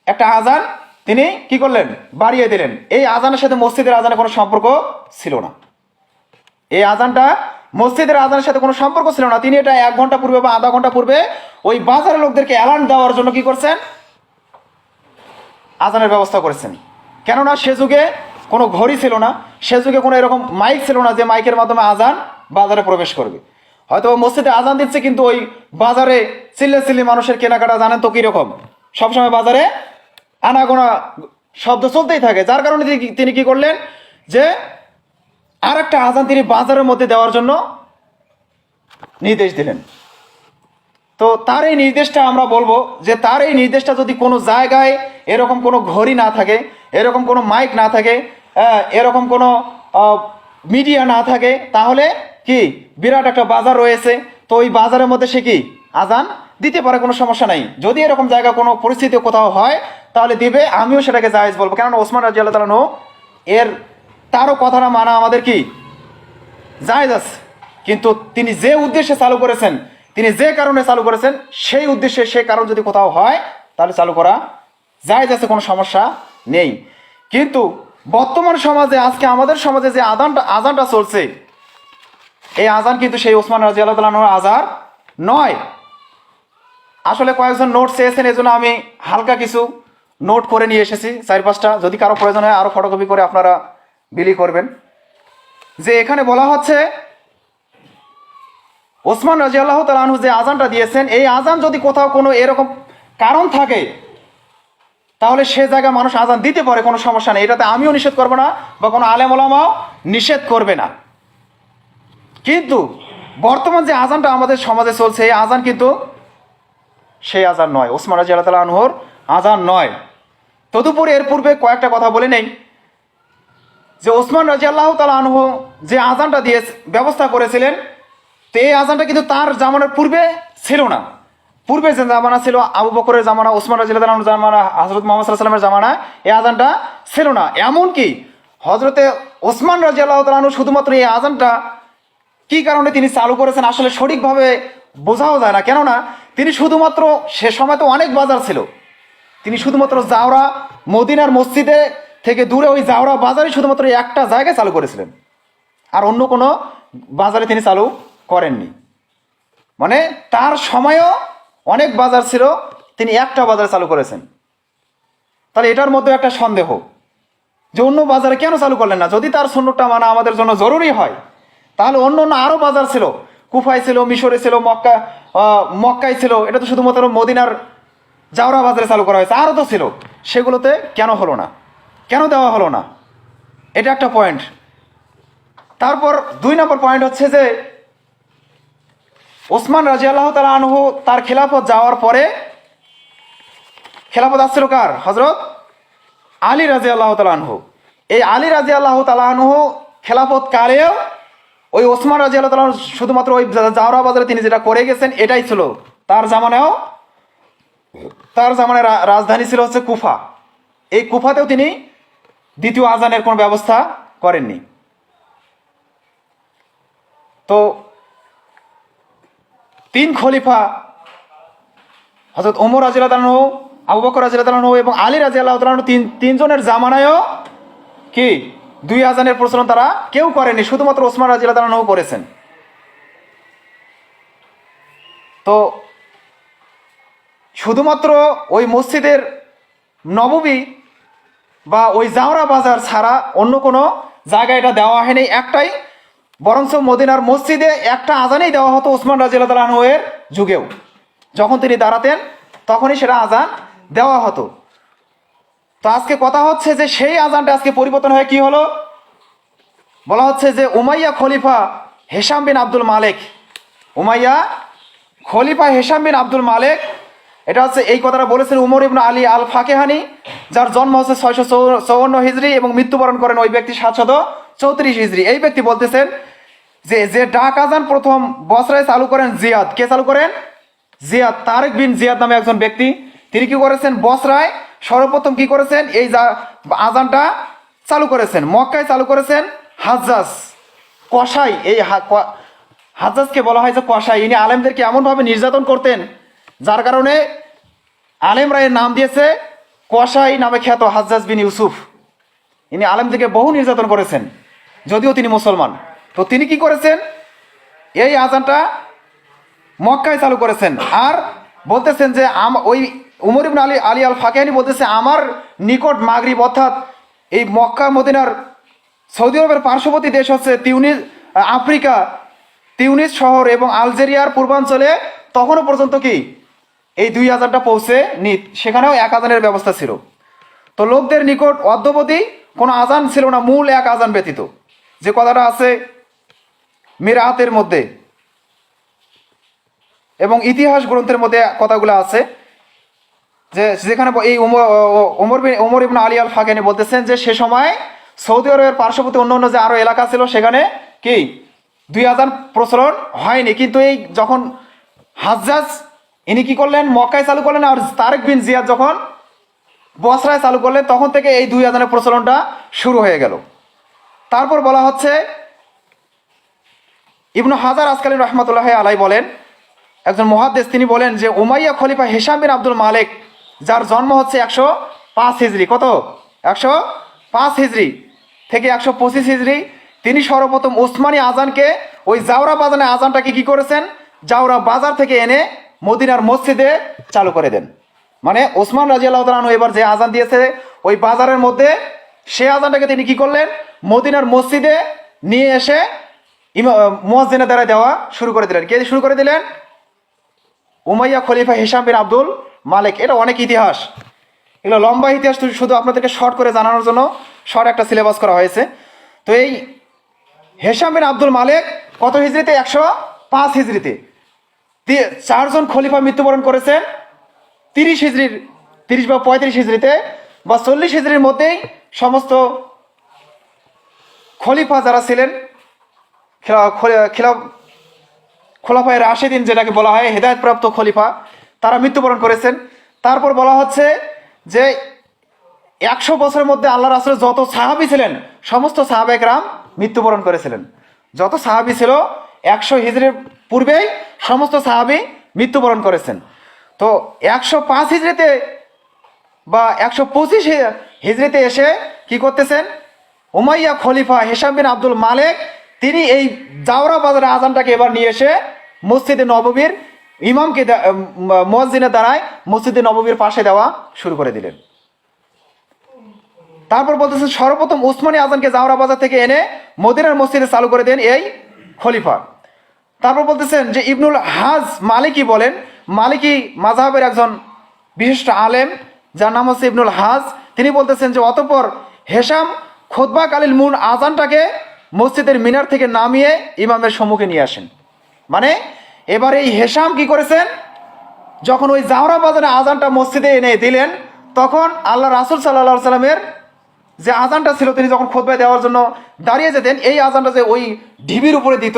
একটা আজান তিনি কি করলেন, বাড়িয়ে দিলেন। এই আজানের সাথে মসজিদের আজানের কোনো সম্পর্ক ছিল না। এই আজানটা মসজিদের আজানের সাথে কোনো সম্পর্ক ছিল না। তিনি এটা 1 ঘন্টা পূর্বে বা আধা ঘন্টা পূর্বে ওই বাজারের লোকদেরকে অ্যালার্ম দেওয়ার জন্য কি করছেন, আজানের ব্যবস্থা করেছেন। কেননা সে যুগে কোনো ঘড়ি ছিল না, সে যুগে কোনো এরকম মাইক ছিল না যে মাইকের মাধ্যমে আজান বাজারে প্রবেশ করবে। হয়তো মসজিদে আজান দিচ্ছে, কিন্তু ওই বাজারে চিল্লি মানুষের কেনাকাটা জানেন তো কীরকম, সবসময় বাজারে আনাগোনা শব্দ চলতেই থাকে। যার কারণে তিনি কি করলেন, যে আর একটা আজান তিনি বাজারের মধ্যে দেওয়ার জন্য নির্দেশ দিলেন। তো তার এই নির্দেশটা আমরা বলবো যে তার এই নির্দেশটা যদি কোনো জায়গায় এরকম কোনো ঘড়ি না থাকে, এরকম কোনো মাইক না থাকে, এরকম কোনো মিডিয়া না থাকে, তাহলে কি বিরাট একটা বাজার রয়েছে, তো ওই বাজারের মধ্যে সে কি আজান দিতে পারে, কোনো সমস্যা নাই। যদি এরকম জায়গা কোনো পরিস্থিতি কোথাও হয় তাহলে দিবে, আমিও সেটাকে জায়েজ বলবো। কেননা ওসমান রাদিয়াল্লাহু তাআলা আনহু এর তারও কথাটা মানা আমাদের কি জায়েজ আছে। কিন্তু তিনি যে উদ্দেশ্যে চালু করেছেন, তিনি যে কারণে চালু করেছেন, সেই উদ্দেশ্যে সেই কারণ যদি কোথাও হয় তাহলে চালু করা জায়েজ আছে, কোনো সমস্যা নেই। কিন্তু বর্তমান সমাজে, আজকে আমাদের সমাজে যে আজানটা চলছে, এই আজান কিন্তু সেই ওসমান রাদিয়াল্লাহু তাআলা আনহুর আজান নয়। আসলে কয়েকজন নোট চেয়েছেন, এই জন্য আমি হালকা কিছু নোট করে নিয়ে এসেছি 4-5টা। যদি কারো প্রয়োজন হয় আরও ফটোকপি করে আপনারা বিলি করবেন। যে এখানে বলা হচ্ছে ওসমান রাদিয়াল্লাহু তাআলা আনহু যে আজানটা দিয়েছেন, এই আজান যদি কোথাও কোনো এরকম কারণ থাকে তাহলে সে জায়গায় মানুষ আজান দিতে পারে, কোনো সমস্যা নেই। এটাতে আমিও নিষেধ করবো না, বা কোনো আলেম ওলামাও নিষেধ করবে না। কিন্তু বর্তমান যে আজানটা আমাদের সমাজে চলছে, এই আজান কিন্তু সেই আজান নয়, ওসমান রাদিয়াল্লাহু তাআলা আনহুর আজান নয়। তদুপরি এর পূর্বে কয়েকটা কথা বলে নেই, যে ওসমান রাদিয়াল্লাহু তাআলা আনহু যে আজানটা দিয়ে ব্যবস্থা করেছিলেন, তো এই আজানটা কিন্তু তার জামানার পূর্বে ছিল না। পূর্বে যে জামানা ছিল, আবু বকরের জামানা, ওসমান রাদিয়াল্লাহু তাআলা আনহুর জামানা, হযরত মুহাম্মদ সাল্লাল্লাহু আলাইহি ওয়াসাল্লামের জামানা এই আজানটা ছিল না। এমনকি হযরতে ওসমান রাদিয়াল্লাহু তাআলা আনহু শুধুমাত্র এই আজানটা কি কারণে তিনি চালু করেছেন আসলে সঠিকভাবে বোঝাও যায় না। কেননা তিনি শুধুমাত্র, সে সময় তো অনেক বাজার ছিল, তিনি শুধুমাত্র জাওরা মদিনার মসজিদে থেকে দূরে ওই জাওরা বাজারে শুধুমাত্র একটা জায়গায় চালু করেছিলেন, আর অন্য কোনো বাজারে তিনি চালু করেননি। মানে তার সময়ও অনেক বাজার ছিল, তিনি একটা বাজারে চালু করেছেন। তাহলে এটার মধ্যে একটা সন্দেহ যে অন্য বাজারে কেন চালু করলেন না। যদি তার সুন্নতটা মানা আমাদের জন্য জরুরি হয়, তাহলে অন্য অন্য আরও বাজার ছিল, কুফায় ছিল, মিশরে ছিল, মক্কায় ছিল, এটা তো শুধুমাত্র মদিনার জাওরা বাজারে চালু করা হয়েছে, আরও তো ছিল, সেগুলোতে কেন হলো না, কেন দেওয়া হলো না, এটা একটা পয়েন্ট। তারপর 2 নম্বর পয়েন্ট হচ্ছে যে ওসমান রাদিয়াল্লাহু তাআলা আনহু তার খেলাফত যাওয়ার পরে, খেলাফত আসছিল কার? হযরত আলী রাদিয়াল্লাহু তাআলা আনহু। এই আলী রাদিয়াল্লাহু তাআলা আনহু খেলাফত কালেও ওই ওসমান রাদিয়াল্লাহু তাআলা শুধুমাত্র ওই জাওরা বাজারে তিনি যেটা করে গেছেন এটাই ছিল। তার জামানায় রাজধানী ছিল হচ্ছে কুফা। এই কুফাতেও তিনি দ্বিতীয় আজানের কোনো ব্যবস্থা করেননি। তো তিন খলিফা হযরত ওমর রাদিয়াল্লাহু আনহু, আবু বকর রাদিয়াল্লাহু আনহু এবং আলী রাদিয়াল্লাহু তাআলা তিনজনের জামানায়ও কি দুই আজানের প্রচলন তারা কেউ করেনি, শুধুমাত্র ওসমান রাদিয়াল্লাহু আনহু করেছেন। তো শুধুমাত্র ওই মসজিদের নববী বা ওই জাওরা বাজার ছাড়া অন্য কোনো জায়গায় এটা দেওয়া হয়নি একটাই, বরঞ্চ মদিনার মসজিদে একটা আজানেই দেওয়া হতো ওসমান রাদিয়াল্লাহু তাআলা আনহু এর যুগেও। যখন তিনি দাঁড়াতেন তখনই সেটা আজান দেওয়া হতো। তো আজকে কথা হচ্ছে যে সেই আজানটা আজকে পরিবর্তন হয়ে কি হলো, বলা হচ্ছে যে উমাইয়া খলিফা হেশাম বিন আব্দুল মালিক, উমাইয়া খলিফা হেশাম বিন আব্দুল মালিক, এটা হচ্ছে এই কথাটা বলেছেন উমর ইবনে আলী আল ফাকেহানি, যার জন্ম হচ্ছে 654 হিজরি এবং মৃত্যুবরণ করেন ওই ব্যক্তি 734 হিজরি। এই ব্যক্তি বলতেছেন যে ডাক আজান প্রথম বসরায় চালু করেন জিয়াদ। কে চালু করেন? জিয়াদ, তারেক বিন জিয়াদ নামে একজন ব্যক্তি। তিনি কি করেছেন? বসরায় সর্বপ্রথম কি করেছেন? এই আজানটা চালু করেছেন। মক্কায় চালু করেছেন হাজ্জাজ কসাই। এই হাজ্জাজকে বলা হয় যে কসাই। ইনি আলেমদেরকে এমনভাবে নির্যাতন করতেন যার কারণে আলেমরা এর নাম দিয়েছে কসাই নামে খ্যাত হাজ্জাজ বিন ইউসুফ। ইনি আলেমদেরকে বহু নির্যাতন করেছেন যদিও তিনি মুসলমান। তো তিনি কি করেছেন? এই আজানটা মক্কায় চালু করেছেন। আর বলতেছেন যে ওই উমর ইবনে আলী আল ফাকেহানি বলতেছে আমার নিকট মাগরিব অর্থাৎ এই মক্কা মদিনার সৌদি আরবের পার্শ্ববর্তী দেশ হচ্ছে আফ্রিকা তিউনিস শহর এবং আলজেরিয়ার পূর্বাঞ্চলে তখনও পর্যন্ত কি এই দুই আজানটা পৌঁছে নি, সেখানেও এক আজানের ব্যবস্থা ছিল। তো লোকদের নিকট অদ্যবধি কোনো আজান ছিল না মূল এক আজান ব্যতীত, যে কথাটা আছে মিরাতের মধ্যে এবং ইতিহাস গ্রন্থের মধ্যে কথাগুলো আছে, যে যেখানে এই উমর ইবনে আলী আল ফাকেহানি বলতেছেন যে সে সময় সৌদি আরবের পার্শ্ববর্তী অন্য যে আরো এলাকা ছিল সেখানে কি দুই আজান প্রচলন হয়নি, কিন্তু এই যখন হাজ্জাজ ইনি কি করলেন? মক্কায় চালু করলেন, আর তারেক বিন জিয়াদ যখন বসরায় চালু করলেন তখন থেকে এই দুই আজানের প্রচলনটা শুরু হয়ে গেল। তারপর বলা হচ্ছে ইবনু হাজার আসকালী রহমতুল্লাহ আলাই বলেন, একজন মুহাদ্দিস, তিনি বলেন যে উমাইয়া খলিফা হেশাম বিন আব্দুল মালিক, যার জন্ম হচ্ছে 105 হিজরি, কত 105 হিজরি থেকে 125 হিজরি, তিনি সর্বপ্রথম উসমানী আজানকে ওই জাওরা বাজানের আজানটাকে কি করেছেন? জাওরা বাজার থেকে এনে মদিনার মসজিদে চালু করে দেন। মানে ওসমান রাদিয়াল্লাহু তাআলা আনহু এবার যে আজান দিয়েছে ওই বাজারের মধ্যে, সে আজানটাকে তিনি কি করলেন? মদিনার মসজিদে নিয়ে এসে মুয়াজ্জিনের দ্বারা দেওয়া শুরু করে দিলেন। কে শুরু করে দিলেন? উমাইয়া খলিফা হেশাম বিন আব্দুল মালিক। এটা অনেক ইতিহাস, এগুলো লম্বা ইতিহাস, শুধু আপনাদেরকে শর্ট করে জানানোর জন্য শর্ট একটা সিলেবাস করা হয়েছে। তো এই হেশাম বিন আব্দুল মালিক কত হিজরিতে? 105 হিজরিতে। 4 জন খলিফা মৃত্যুবরণ করেছেন 30 বা 35 হিজরিতে বা 40 হিজরির মধ্যেই সমস্ত খলিফা যারা ছিলেন খোলাফায়ে রাশেদিন, যেটাকে বলা হয় হেদায়েতপ্রাপ্ত খলিফা, তারা মৃত্যুবরণ করেছেন। তারপর বলা হচ্ছে যে 100 বছরের মধ্যে আল্লাহ রাসূলের যত সাহাবী ছিলেন সমস্ত সাহাবায়ে কেরাম মৃত্যুবরণ করেছিলেন। যত সাহাবী ছিল 100 হিজরির পূর্বেই সমস্ত সাহাবী মৃত্যুবরণ করেছেন। তো 105 হিজরিতে বা 125 হিজরিতে এসে কি করতেছেন? উমাইয়া খলিফা হেশাম বিন আব্দুল মালিক তিনি এই জাওরা বাজারের আজানটাকে এবার নিয়ে এসে মসজিদে নববীর ইমামকে মুয়াজ্জিনের দ্বারায় মসজিদে নববীর পাশে দেওয়া শুরু করে দিলেন। তারপর বলতেছেন সর্বপ্রথম উসমানী আজানকে জাওরা বাজার থেকে এনে মদিনার মসজিদে চালু করে দেন এই খলিফা। তারপর বলতেছেন যে ইবনুল হাজ মালিকি বলেন, মালিকি মাযহাবের একজন বিশিষ্ট আলেম যার নাম হচ্ছে ইবনুল হাজ, তিনি বলতেছেন যে অতঃপর হেশাম খুতবা কালীল মুন আজানটাকে মসজিদের মিনার থেকে নামিয়ে ইমামের সম্মুখে নিয়ে আসেন। মানে এবার এই হেশাম কি করেছেন? যখন ওই জাওরা বাজারে আজানটা মসজিদে এনে দিলেন তখন আল্লাহ রাসূল সাল্লাল্লাহু আলাইহি সাল্লামের যে আজানটা ছিল তিনি যখন খুতবা দেওয়ার জন্য দাঁড়িয়ে যেতেন, এই আজানটা যে ওই ঢিবির উপরে দিত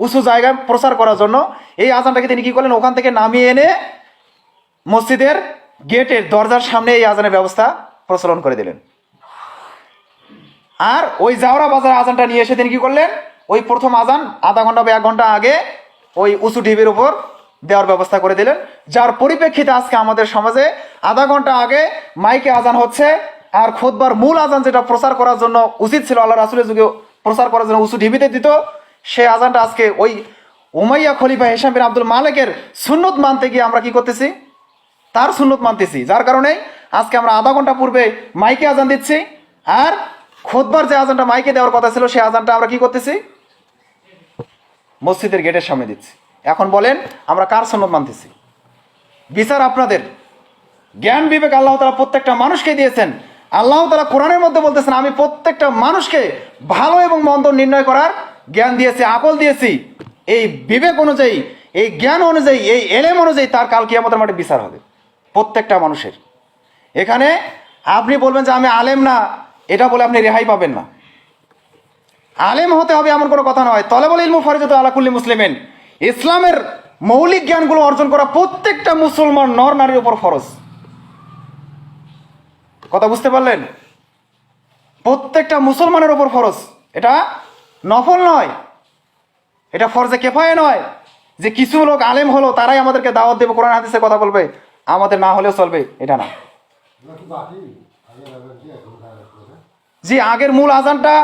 উঁচু জায়গায় প্রচার করার জন্য, এই আজানটাকে তিনি কি করলেন, ওখান থেকে নামিয়ে এনে মসজিদের গেটের দরজার সামনে এই আজানের ব্যবস্থা প্রচলন করে দিলেন। আর ওই জাওরা বাজার আজানটা নিয়ে এসে তিনি কি করলেন, ওই প্রথম আজান আধা ঘন্টা বা 1 ঘন্টা আগে ওই উঁচু ঢিবির উপর দেওয়ার ব্যবস্থা করে দিলেন, যার পরিপ্রেক্ষিতে আজকে আমাদের সমাজে আধা ঘন্টা আগে মাইকে আজান হচ্ছে, আর খুতবার মূল আজান যেটা প্রচার করার জন্য উচিত ছিল আল্লাহ রাসূলের যুগে প্রচার করার জন্য উঁচু ঢিবিতে দিত, সেই আজানটা আজকে ওই উমাইয়া খলিফা হিশাম বিন আব্দুল মালিকের সুন্নত মানতে গিয়ে আমরা কি করতেছি, তার সুন্নত মানতেছি, যার কারণে আজকে আমরা আধা ঘন্টা পূর্বে মাইকে আজান দিচ্ছি, আর খুতবার যে আজানটা মাইকে দেওয়ার কথা ছিল সেই আজানটা আমরা কি করতেছি, মসজিদের গেটের সামনে দিচ্ছি। এখন বলেন আমরা কার সুন্নত মানতেছি? বিচার আপনাদের। জ্ঞান বিবেক আল্লাহ তাআলা প্রত্যেকটা মানুষকে দিয়েছেন। আল্লাহ তাআলা কোরআনের মধ্যে বলতেছেন, আমি প্রত্যেকটা মানুষকে ভালো এবং মন্দ নির্ণয় করার জ্ঞান দিয়েছি, আকল দিয়েছি। এই বিবেক অনুযায়ী, এই জ্ঞান অনুযায়ী, এই এলেম অনুযায়ী তার কাল কিয়ামতের মাঠে বিচার হবে প্রত্যেকটা মানুষের। এখানে আপনি বলবেন যে আমি আলেম না, এটা বলে আপনি রেহাই পাবেন না। আলেম হতে হবে এমন কোনো কথা নয়। তলাবুল ইলম ফরিজাতুন আলা কুল্লি মুসলিমিন, ইসলামের মৌলিক জ্ঞানগুলো অর্জন করা প্রত্যেকটা মুসলমান নর নারীর উপর ফরজ। কথা বুঝতে পারলেন? প্রত্যেকটা মুসলমানের উপর ফরজ, এটা নফল নয়, এটা ফরজে কেফায়ে নয় যে কিছু লোক আলেম হলো তারাই আমাদেরকে দাওয়াত দেবে, কোরআন হাদিসে কথা বলবে, আমাদের না হলেও চলবে, এটা না। জি, আগের মূল আজানটা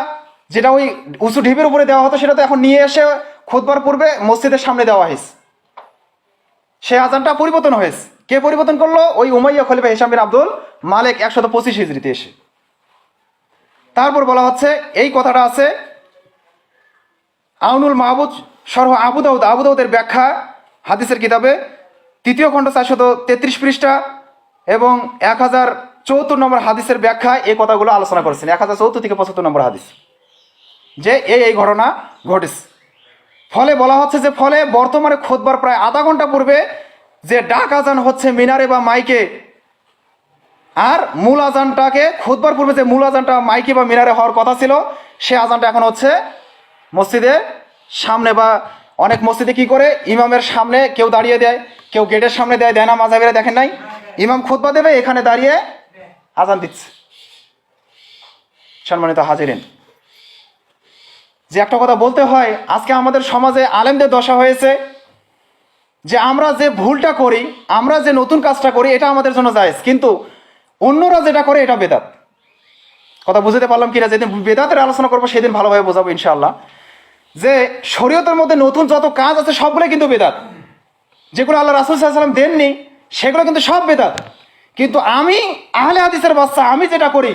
যেটা ওই উঁচু ঢিবির উপরে দেওয়া হতো সেটা তো এখন নিয়ে এসে খুতবার পূর্বে মসজিদের সামনে দেওয়া হয়েছে। সেই আজানটা পরিবর্তন হয়েছে। কে পরিবর্তন করলো? ওই উমাইয়া খলিফা হিশাম বিন আব্দুল মালিক 125 হিজরিতে এসে। তারপর বলা হচ্ছে, এই কথাটা আছে আউনুল মাহবুদ শরহ আবু দাউদের ব্যাখ্যা হাদিসের কিতাবে 3য় খণ্ড 433 পৃষ্ঠা এবং 1074 নম্বর হাদিসের ব্যাখ্যায় এই কথাগুলো আলোচনা করেছেন। 1074 থেকে 75 নম্বর হাদিস, যে এই ঘটনা ঘটেছে। ফলে বলা হচ্ছে যে ফলে বর্তমানে খুতবার প্রায় আধা ঘন্টা পূর্বে যে ডাক আজান হচ্ছে মিনারে বা মাইকে, আর মূল আজানটাকে খুতবার পূর্বে যে মূল আজানটা মাইকে বা মিনারে হওয়ার কথা ছিল, সে আজানটা এখন হচ্ছে মসজিদের সামনে, বা অনেক মসজিদে কি করে ইমামের সামনে কেউ দাঁড়িয়ে দেয়, কেউ গেটের সামনে দেয় না, মাযহাবিরা দেখেন নাই, ইমাম খুতবা দেবে এখানে দাঁড়িয়ে আজান দিচ্ছে। সম্মানিত হাজিরিন, যে একটা কথা বলতে হয়, আজকে আমাদের সমাজে আলেমদের দশা হয়েছে যে আমরা যে ভুলটা করি, আমরা যে নতুন কাজটা করি এটা আমাদের জন্য জায়েজ, কিন্তু অন্যরা যেটা করে এটা বেদাত। কথা বুঝতে পারলাম কিনা? যেদিন বেদাতের আলোচনা করবো সেদিন ভালোভাবে বোঝাবো ইনশাআল্লাহ। যে শরীয়তের মধ্যে নতুন যত কাজ আছে সবগুলো কিন্তু বেদাত, যেগুলো আল্লাহ রাসূল সাল্লাল্লাহু আলাইহি ওয়াসাল্লাম দেননি সেগুলো কিন্তু সব বেদাত। কিন্তু আমি আহলে হাদিসের বাচ্চা, আমি যেটা করি,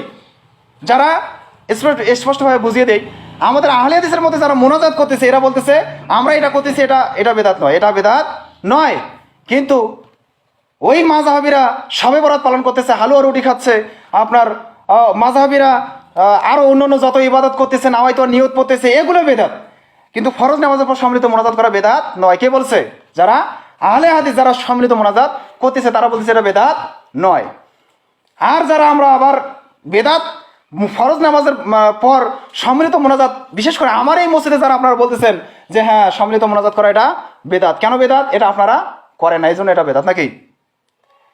যারা স্পষ্টভাবে বুঝিয়ে দেই, আমাদের আহলে হাদিসের মধ্যে যারা মুনাজাত করতেছে এরা বলতেছে আমরা এটা করতেছি, এটা বেদাত নয়, এটা বেদাত নয়। কিন্তু ওই মাযহাবিরা শবে বরাত পালন করতেছে, হালুয়া রুটি খাচ্ছে, আপনার মাযহাবিরা আরো অন্যান্য যত ইবাদত করতেছে, নাওয়াইতো নিয়ত পড়তেছে, এগুলো বেদাত। কিন্তু ফরজ নামাজের পর সম্মিলিত মোনাজাত করা বেদাত নয়। কে বলছে? যারা আহলে হাদিস, যারা সম্মিলিত মোনাজাত করতেছে তারা বলতেছে এটা বেদাত নয়। আর যারা আমরা আবার বেদাত ফরজ নামাজের পর সম্মিলিত মোনাজাত, বিশেষ করে আমার এই মসজিদে যারা আপনারা বলতেছেন যে হ্যাঁ সম্মিলিত মোনাজাত করা এটা বেদাত, কেন বেদাত? এটা আপনারা করেন না, এই জন্য এটা বেদাত নাকি?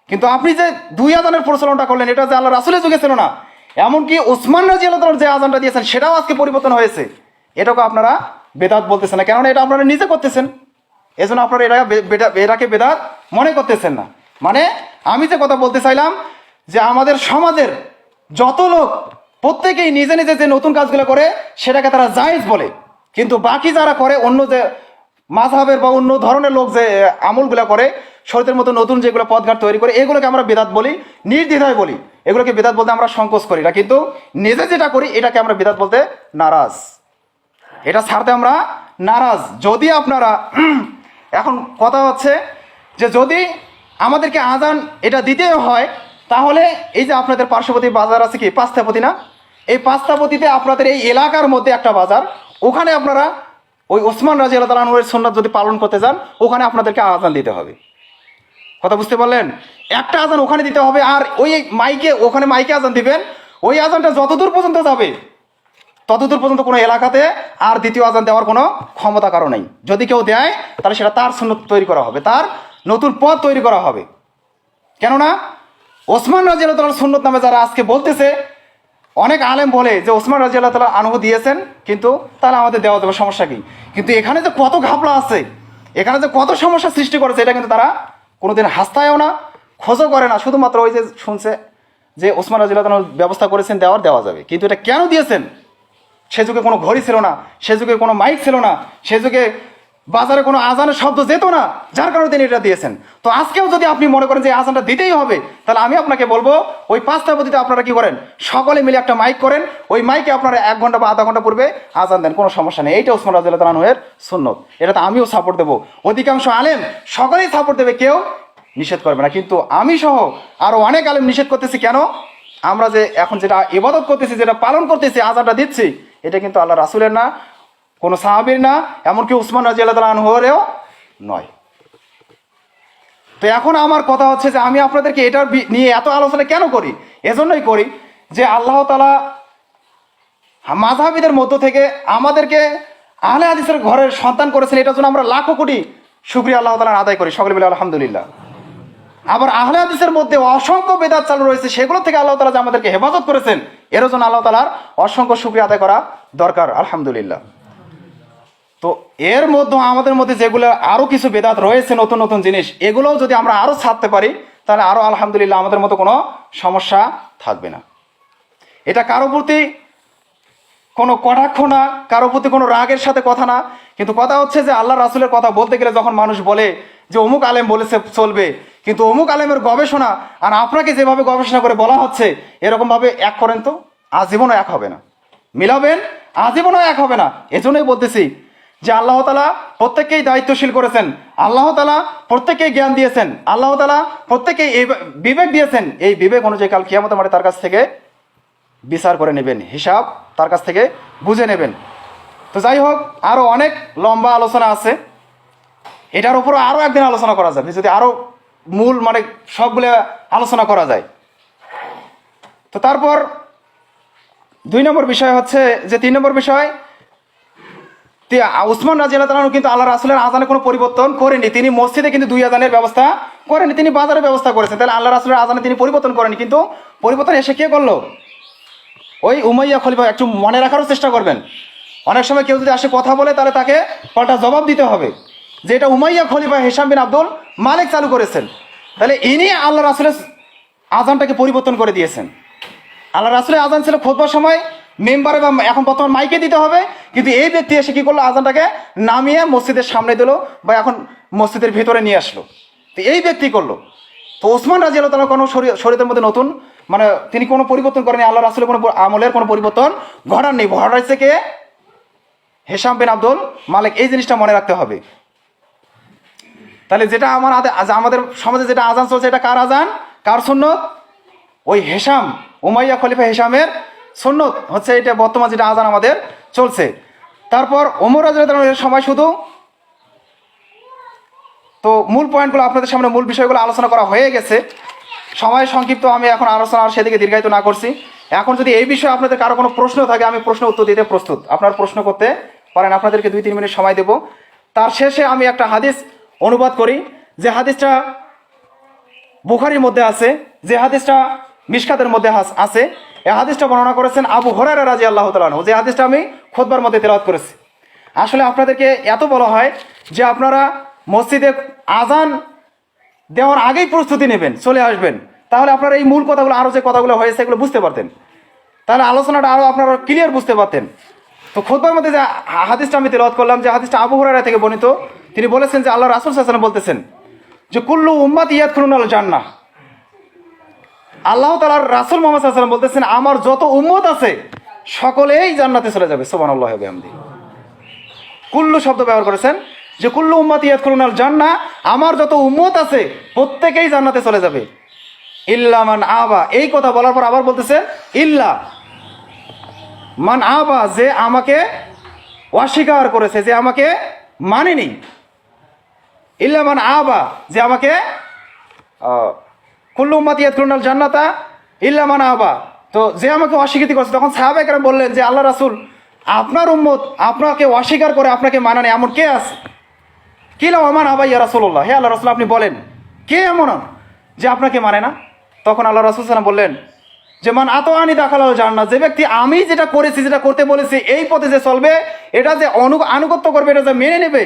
কিন্তু আপনি যে 2 আজানের প্রচলনটা করলেন, এটা যে আল্লাহ রাসূলের যুগে ছিল না, এমনকি ওসমান রাদিয়াল্লাহু তাআলা যে আজানটা দিয়েছেন সেটাও আজকে পরিবর্তন হয়েছে, এটাকে আপনারা বেদাত বলতেছেন না, কেননা এটা আপনারা নিজে করতেছেন, এজন্য আপনারা এটাকে বেদাত মনে করতেছেন না। মানে আমি যে কথা বলতে চাইলাম যে আমাদের সমাজের যত লোক প্রত্যেকেই নিজে নিজে যে নতুন কাজগুলো করে সেটাকে তারা জায়েজ বলে, কিন্তু বাকি যারা করে অন্য যে মাযহাবের বা অন্য ধরনের লোক যে আমলগুলো করে, শরীয়তের মতো নতুন যেগুলো পথঘাট তৈরি করে, এগুলোকে আমরা বেদাত বলি, নির্দ্বিধায় বলি, এগুলোকে বেদাত বলতে আমরা সংকোচ করি না। কিন্তু নিজে যেটা করি এটাকে আমরা বেদাত বলতে নারাজ, এটা ছাড়তে আমরা নারাজ। যদি আপনারা এখন কথা হচ্ছে যে যদি আমাদেরকে আজান এটা দিতে হয়, তাহলে এই যে আপনাদের পার্শ্ববর্তী বাজার আছে কি পাঁচতাপতি না, এই পাঁচতাপতিতে আপনাদের এই এলাকার মধ্যে একটা বাজার, ওখানে আপনারা ওই ওসমান রাদিয়াল্লাহু তাআলা আনহুর সুন্নাত যদি পালন করতে যান, ওখানে আপনাদেরকে আজান দিতে হবে। কথা বুঝতে পারলেন? একটা আজান ওখানে দিতে হবে, আর ওই মাইকে, ওখানে মাইকে আজান দিবেন, ওই আজানটা যতদূর পর্যন্ত যাবে ততদূর পর্যন্ত কোনো এলাকাতে আর দ্বিতীয় আজান দেওয়ার কোনো ক্ষমতা কারো নেই। যদি কেউ দেয় তাহলে সেটা তার সুন্নত তৈরি করা হবে, তার নতুন পথ তৈরি করা হবে। কেননা ওসমান রাদিয়াল্লাহু তাআলার সুন্নত নামে যারা আজকে বলতেছে, অনেক আলেম বলে যে ওসমান রাদিয়াল্লাহু তাআলা আনহু দিয়েছেন, কিন্তু তাহলে আমাদের দেওয়া দেবে, সমস্যা কি? কিন্তু এখানে যে কত ঘাপলা আছে, এখানে যে কত সমস্যা সৃষ্টি করেছে, এটা কিন্তু তারা কোনোদিন হাসতায়ও না, খোঁজও করে না। শুধুমাত্র ওই যে শুনছে যে ওসমান রাদিয়াল্লাহু তাআলা ব্যবস্থা করেছেন, দেওয়া যাবে। কিন্তু এটা কেন দিয়েছেন? সে যুগে কোনো ঘড়ি ছিল না, সে যুগে কোনো মাইক ছিল না, সে যুগে বাজারে কোনো আজানের শব্দ যেত না, যার কারণে তিনি এটা দিয়েছেন। তো আজকেও যদি আপনি মনে করেন যে আজানটা দিতেই হবে, তাহলে আমি আপনাকে বলবো ওই 5টা পদ্ধতিতে আপনারা কি করেন, সকলে মিলে একটা মাইক করেন, ওই মাইকে আপনারা 1 ঘন্টা বা আধা ঘন্টা পূর্বে আজান দেন, কোনো সমস্যা নেই। এইটা ওসমান রাদিয়াল্লাহু তাআলা আনহুর সুন্নত, এটাতে আমিও সাপোর্ট দেবো, অধিকাংশ আলেম সকলেই সাপোর্ট দেবে, কেউ নিষেধ করবে না। কিন্তু আমি সহ আরও অনেক আলেম নিষেধ করতেছি। কেন? আমরা যে এখন যেটা ইবাদত করতেছি, যেটা পালন করতেছি, আজানটা দিচ্ছি, এটা কিন্তু আল্লাহ রাসূলের না, কোনো সাহাবীর না, এমনকি উসমান রাদিয়াল্লাহু তাআলা আনহুরও নয়। তো এখন আমার কথা হচ্ছে যে আমি আপনাদেরকে এটার নিয়ে এত আলোচনা কেন করি? এজন্যই করি যে আল্লাহ তাআলা মাযহাবীদের মধ্য থেকে আমাদেরকে আহলে হাদিসের ঘরের সন্তান করেছেন, এটার জন্য আমরা লাখো কোটি শুকরিয়া আল্লাহ তাআলার আদায় করি, সকলে মিলে আলহামদুলিল্লাহ। আবার আহলে হাদিসের মধ্যে অসংখ্য বেদাত চালু রয়েছে, সেগুলো থেকে আল্লাহ তাআলা যে আমাদেরকে হেফাজত করেছেন, এর জন্য আল্লাহ তাআলার অসংখ্য শুকরিয়া আদায় করা দরকার, আলহামদুলিল্লাহ। তো এর মধ্যে আমাদের মধ্যে যেগুলো আরও কিছু বেদাত রয়েছে, নতুন নতুন জিনিস, এগুলোও যদি আমরা আরও ছাড়তে পারি, তাহলে আরও আলহামদুলিল্লাহ আমাদের মতো কোনো সমস্যা থাকবে না। এটা কারো প্রতি কোনো কটাক্ষ না, কারো প্রতি কোনো রাগের সাথে কথা না, কিন্তু কথা হচ্ছে যে আল্লাহ রাসূলের কথা বলতে গেলে যখন মানুষ বলে যে অমুক আলেম বলেছে চলবে, কিন্তু অমুক আলেমের গবেষণা আর আপনাকে যেভাবে গবেষণা করে বলা হচ্ছে, এরকমভাবে এক করেন তো আজীবনও এক হবে না, মিলাবেন আজীবনও এক হবে না। এজন্যই বলতেছি যে আল্লাহ তাআলা প্রত্যেককেই দায়িত্বশীল করেছেন, আল্লাহ তাআলা প্রত্যেককেই জ্ঞান দিয়েছেন, আল্লাহ তাআলা প্রত্যেককেই এই বিবেক দিয়েছেন। এই বিবেক অনুযায়ী কাল কিয়ামতের মাঠে তার কাছ থেকে বিচার করে নেবেন, হিসাব তার কাছ থেকে বুঝে নেবেন। তো যাই হোক, আরও অনেক লম্বা আলোচনা আছে, এটার উপরও আরও একদিন আলোচনা করা যাবে, যদি আরও মূল সবগুলো আলোচনা করা যায়। তো তারপর 2 নম্বর বিষয় হচ্ছে যে 3 নম্বর বিষয়, উসমান রাদিয়াল্লাহু তাআলা কিন্তু আল্লাহ রাসূলের আজানে কোনো পরিবর্তন করেনি। তিনি মসজিদে কিন্তু 2 আজানের ব্যবস্থা করেনি, তিনি বাজারে ব্যবস্থা করেছেন। তাহলে আল্লাহ রাসূলের আজানে তিনি পরিবর্তন করেনি, কিন্তু পরিবর্তন এসে কে করলো? ওই উমাইয়া খলিফা। একটু মনে রাখারও চেষ্টা করবেন, অনেক সময় কেউ যদি আসে কথা বলে, তাহলে তাকে পাল্টা জবাব দিতে হবে যে এটা উমাইয়া খলিফা হিশাম বিন আব্দুল মালিক চালু করেছেন। তাহলে ইনি আল্লাহ রাসূলের আজানটাকে পরিবর্তন করে দিয়েছেন। আল্লাহ রাসূলের আজান ছিল খুতবার সময় মেম্বারে বা এখন বর্তমান মাইকে দিতে হবে, কিন্তু এই ব্যক্তি এসে কি করলো? আজানটাকে নামিয়ে মসজিদের সামনে দিল বা এখন মসজিদের ভিতরে নিয়ে আসলো। তো এই ব্যক্তি করলো। তো ওসমান রাদিয়াল্লাহু তাআলা কোনো শরীয়তের মধ্যে নতুন তিনি কোনো পরিবর্তন করেনি, আল্লাহ রাসূলের কোনো আমলের কোনো পরিবর্তন ঘটাননি। ঘটাইছে কে? হিশাম বিন আব্দুল মালিক। এই জিনিসটা মনে রাখতে হবে। তাহলে যেটা আমাদের সমাজে যেটা আজান চলছে, এটা কার আজান, কার সুন্নত? ওই হিশাম, উমাইয়া খলিফা হিশামের সুন্নত হচ্ছে এটা বর্তমান যেটা আজান আমাদের চলছে। তারপর ওমর রাদিয়াল্লাহু তাআলার সময় শুধু, তো মূল পয়েন্টগুলো আপনাদের সামনে, মূল বিষয়গুলো আলোচনা করা হয়ে গেছে। সময় সংক্ষিপ্ত, আমি এখন আলোচনা আর সেদিকে দীর্ঘায়িত না করছি। এখন যদি এই বিষয়ে আপনাদের কারো কোনো প্রশ্ন থাকে, আমি প্রশ্ন উত্তর দিতে প্রস্তুত। আপনার প্রশ্ন করতে পারেন, আপনাদেরকে 2-3 মিনিট সময় দেব। তার শেষে আমি একটা হাদিস অনুবাদ করি, যে হাদিসটা বুখারীর মধ্যে আছে, যে হাদিসটা মিশকাতের মধ্যে আছে। এই হাদিসটা বর্ণনা করেছেন আবু হুরায়রা রাদিয়াল্লাহু তাআলা আনহু, যে হাদিসটা আমি খুতবার মধ্যে তেলাওয়াত করেছি। আসলে আপনাদেরকে এত বলা হয় যে আপনারা মসজিদে আজান দেওয়ার আগেই প্রস্তুতি নেবেন, চলে আসবেন, তাহলে আপনারা এই মূল কথাগুলো, আরও যে কথাগুলো হয়েছে এগুলো বুঝতে পারতেন, তাহলে আলোচনাটা আরও আপনারা ক্লিয়ার বুঝতে পারতেন। তো খুতবার মধ্যে যে হাদিসটা আমি তেলাওয়াত করলাম, যে হাদিসটা আবু হুরায়রা থেকে বর্ণিত, তিনি বলেছেন যে আল্লাহ রাসূল সাল্লাল্লাহু আলাইহি ওয়াসাল্লাম বলতেছেন যে কুল্লু উম্মতি ইয়াদখুলুনাল জান্নাহ। আল্লাহ তাআলার রাসূল মুহাম্মদ সাল্লাল্লাহু আলাইহি ওয়াসাল্লাম বলতেছেন আমার যত উম্মত আছে সকলেই জান্নাতে চলে যাবে। সুবহানাল্লাহি ওয়া বিহামদিহি। কুল্লু শব্দ ব্যবহার করেছেন, যে কুল্লু উম্মতি ইয়াদখুলুনাল জান্নাহ, আমার যত উম্মত আছে প্রত্যেকেই জান্নাতে চলে যাবে, ইল্লা মান আবা। এই কথা বলার পর আবার বলতেছে ইল্লা মান আবা, যে আমাকে অস্বীকার করেছে, যে আমাকে মানেনি। ইল্লা মান আবা, যে আমাকে কুল্লু উম্মতি ইয়াদখুলুনাল জান্নাতা ইল্লা মান আবা, তো যে আমাকে অস্বীকৃতি করছে, তখন সাহাবায়ে কেরাম বললেন যে আল্লাহ রাসূল, আপনার উম্মত আপনাকে অস্বীকার করে আপনাকে মানে না এমন কে আছে? কিলা ওমান আবা ইয়া রাসূলুল্লাহ, হে আল্লাহ রাসূল আপনি বলেন কে এমন যে আপনাকে মানে না? তখন আল্লাহ রাসূল সাল্লাল্লাহু আলাইহি ওয়াসাল্লাম বললেন যে মান আতাআনি দাখালাল জান্নাহ, যে ব্যক্তি আমি যেটা করেছি, যেটা করতে বলেছি এই পথে যে চলবে, এটা যে আনুগত্য করবে, এটা যে মেনে নেবে,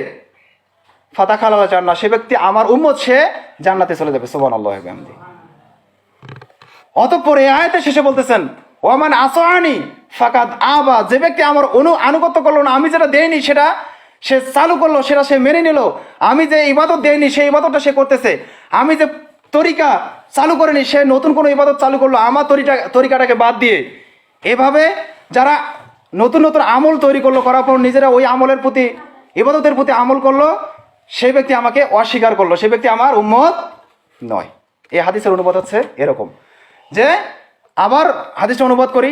ফাদাখালাল জান্নাহ, সে ব্যক্তি আমার উম্মত, সে জান্নাতে চলে যাবে। সুবহানাল্লাহি ওয়া বিহামদিহি। অতঃপর এই আয়াতের শেষে বলতেছেন ওয়ামান আসানি ফাকাদ আবা, যে ব্যক্তি আমার আনুগত্য করলো না, আমি যেটা দেইনি সেটা সে চালু করলো, সেটা সে মেনে নিল, আমি যে ইবাদত দেইনি সেই ইবাদতটা সে করতেছে, আমি যে তরিকা চালু করিনি সে নতুন কোনো ইবাদত চালু করলো আমার তরিকাটাকে বাদ দিয়ে। এভাবে যারা নতুন নতুন আমল তৈরি করলো, করার পর নিজেরা ওই আমলের প্রতি, ইবাদতের প্রতি আমল করলো, সেই ব্যক্তি আমাকে অস্বীকার করলো, সেই ব্যক্তি আমার উম্মত নয়। এই হাদিসের অনুবাদ হচ্ছে এরকম যে, আবার হাদিসটা অনুবাদ করি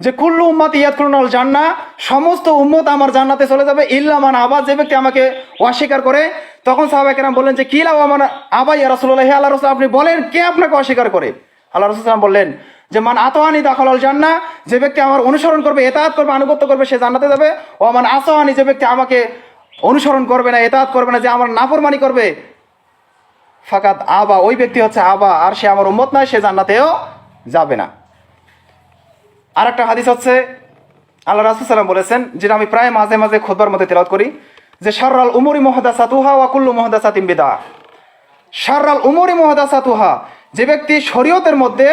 যে কুল্লু উম্মতি ইয়াদখুলুনাল জান্নাহ, সমস্ত উম্মত আমার জান্নাতে চলে যাবে ইল্লা মান আবা, যে ব্যক্তি আমাকে অস্বীকার করে। তখন সাহাবায়ে কেরাম বললেন যে কিলা ওয়ামান আবা ইয়া রাসূলুল্লাহ, হে আল্লাহর রাসূল আপনি বলেন কে আপনাকে অস্বীকার করে? আল্লাহ রাসূল সাল্লাল্লাহু আলাইহি ওয়াসাল্লাম বললেন যে মান আতাআনি দাখালাল জান্নাহ, যে ব্যক্তি আমার অনুসরণ করবে, ইতাআত করবে, আনুগত্য করবে, সে জান্নাতে যাবে। ওয়ামান আসাআনি, যে ব্যক্তি আমাকে অনুসরণ করবে না, ইতাআত করবে না, যে আমার নাফরমানি করবে, ফাকাদ আবা, ওই ব্যক্তি হচ্ছে আবা, আর সে আমার উম্মত নয়, সে জান্নাতেও যাবে না। আর একটা হাদিস হচ্ছে আল্লাহ রাসূল সাল্লাল্লাহু আলাইহি ওয়াসাল্লাম বলেছেন, যেটা আমি প্রায় মাঝে মাঝে খুতবার মধ্যে তেলাওয়াত করি, যে শাররাল উমুরি মুহদাসাতুহা ওয়া কুল্লু মুহদাসাতিন বিদআহ। শাররাল উমুরি মুহদাসাতুহা, যে ব্যক্তি শরীয়তের মধ্যে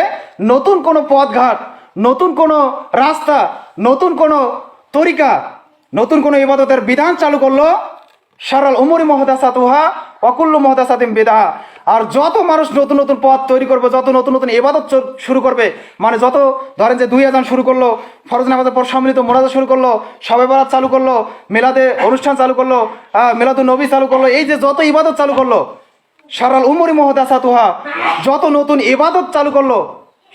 নতুন কোনো পথঘাট, নতুন কোনো রাস্তা, নতুন কোনো তরিকা, নতুন কোনো ইবাদতের বিধান চালু করলো, শাররাল উমুরি মুহদাসাতুহা ওয়া কুল্লু মুহদাসাতিন বিদআহ। আর যত মানুষ নতুন নতুন পথ তৈরি করবে, যত নতুন নতুন ইবাদত শুরু করবে, মানে যত ধরেন যে 2 আযান শুরু করলো, ফরজ নামাজের পর সম্মিলিত মোনাজাত শুরু করলো, শবে বরাত চালু করলো, মিলাদে অনুষ্ঠান চালু করলো, মিলাদুন নবী চালু করলো, এই যে যত ইবাদত চালু করলো, শাররাল উমুরি মুহদাসাতুহা, যত নতুন ইবাদত চালু করলো,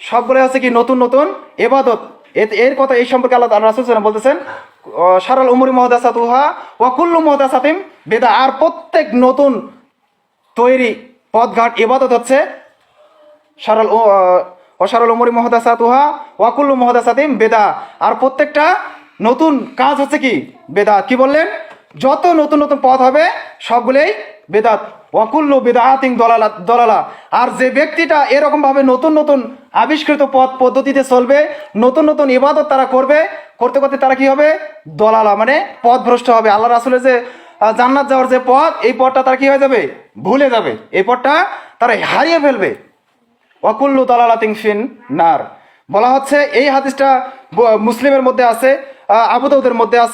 সবগুলো হচ্ছে কি নতুন নতুন ইবাদত। এর কথা, এই সম্পর্কে আল্লাহ রাসূল সাল্লাল্লাহু আলাইহি ওয়াসাল্লাম বলতেছেন শাররাল উমুরি মুহদাসাতুহা ওয়া কুল্লু মুহদাসাতিন বিদআহ, আর প্রত্যেক নতুন তৈরি পথঘাট ইবাদত হচ্ছে শাররাল উমুরি মুহদাসাতুহা ওয়া কুল্লু মুহদাসাতিন বিদআহ, আর প্রত্যেকটা নতুন কাজ হচ্ছে কি বেদাত। কি বললেন? যত নতুন নতুন পথ হবে সবগুলোই বেদাত। ওয়া কুল্লু বিদআতিন দলালা, আর যে ব্যক্তিটা এরকম ভাবে নতুন নতুন আবিষ্কৃত পথ পদ্ধতিতে চলবে, নতুন নতুন ইবাদত তারা করবে, করতে করতে তারা কি হবে? দলালা, মানে পথভ্রষ্ট হবে। আল্লাহ রাসূলের যে জান্নাত যাওয়ার যে পথ, এই পথটা তার কি হয়ে যাবে? ভুলে যাবে, এই পথটা তারা হারিয়ে ফেলবে। ওয়া কুল্লু দালালাতিন ফিন নার। বলা হচ্ছে এই হাদিসটা মুসলিমের মধ্যে আছে, আবু দাউদের মধ্যে আছে।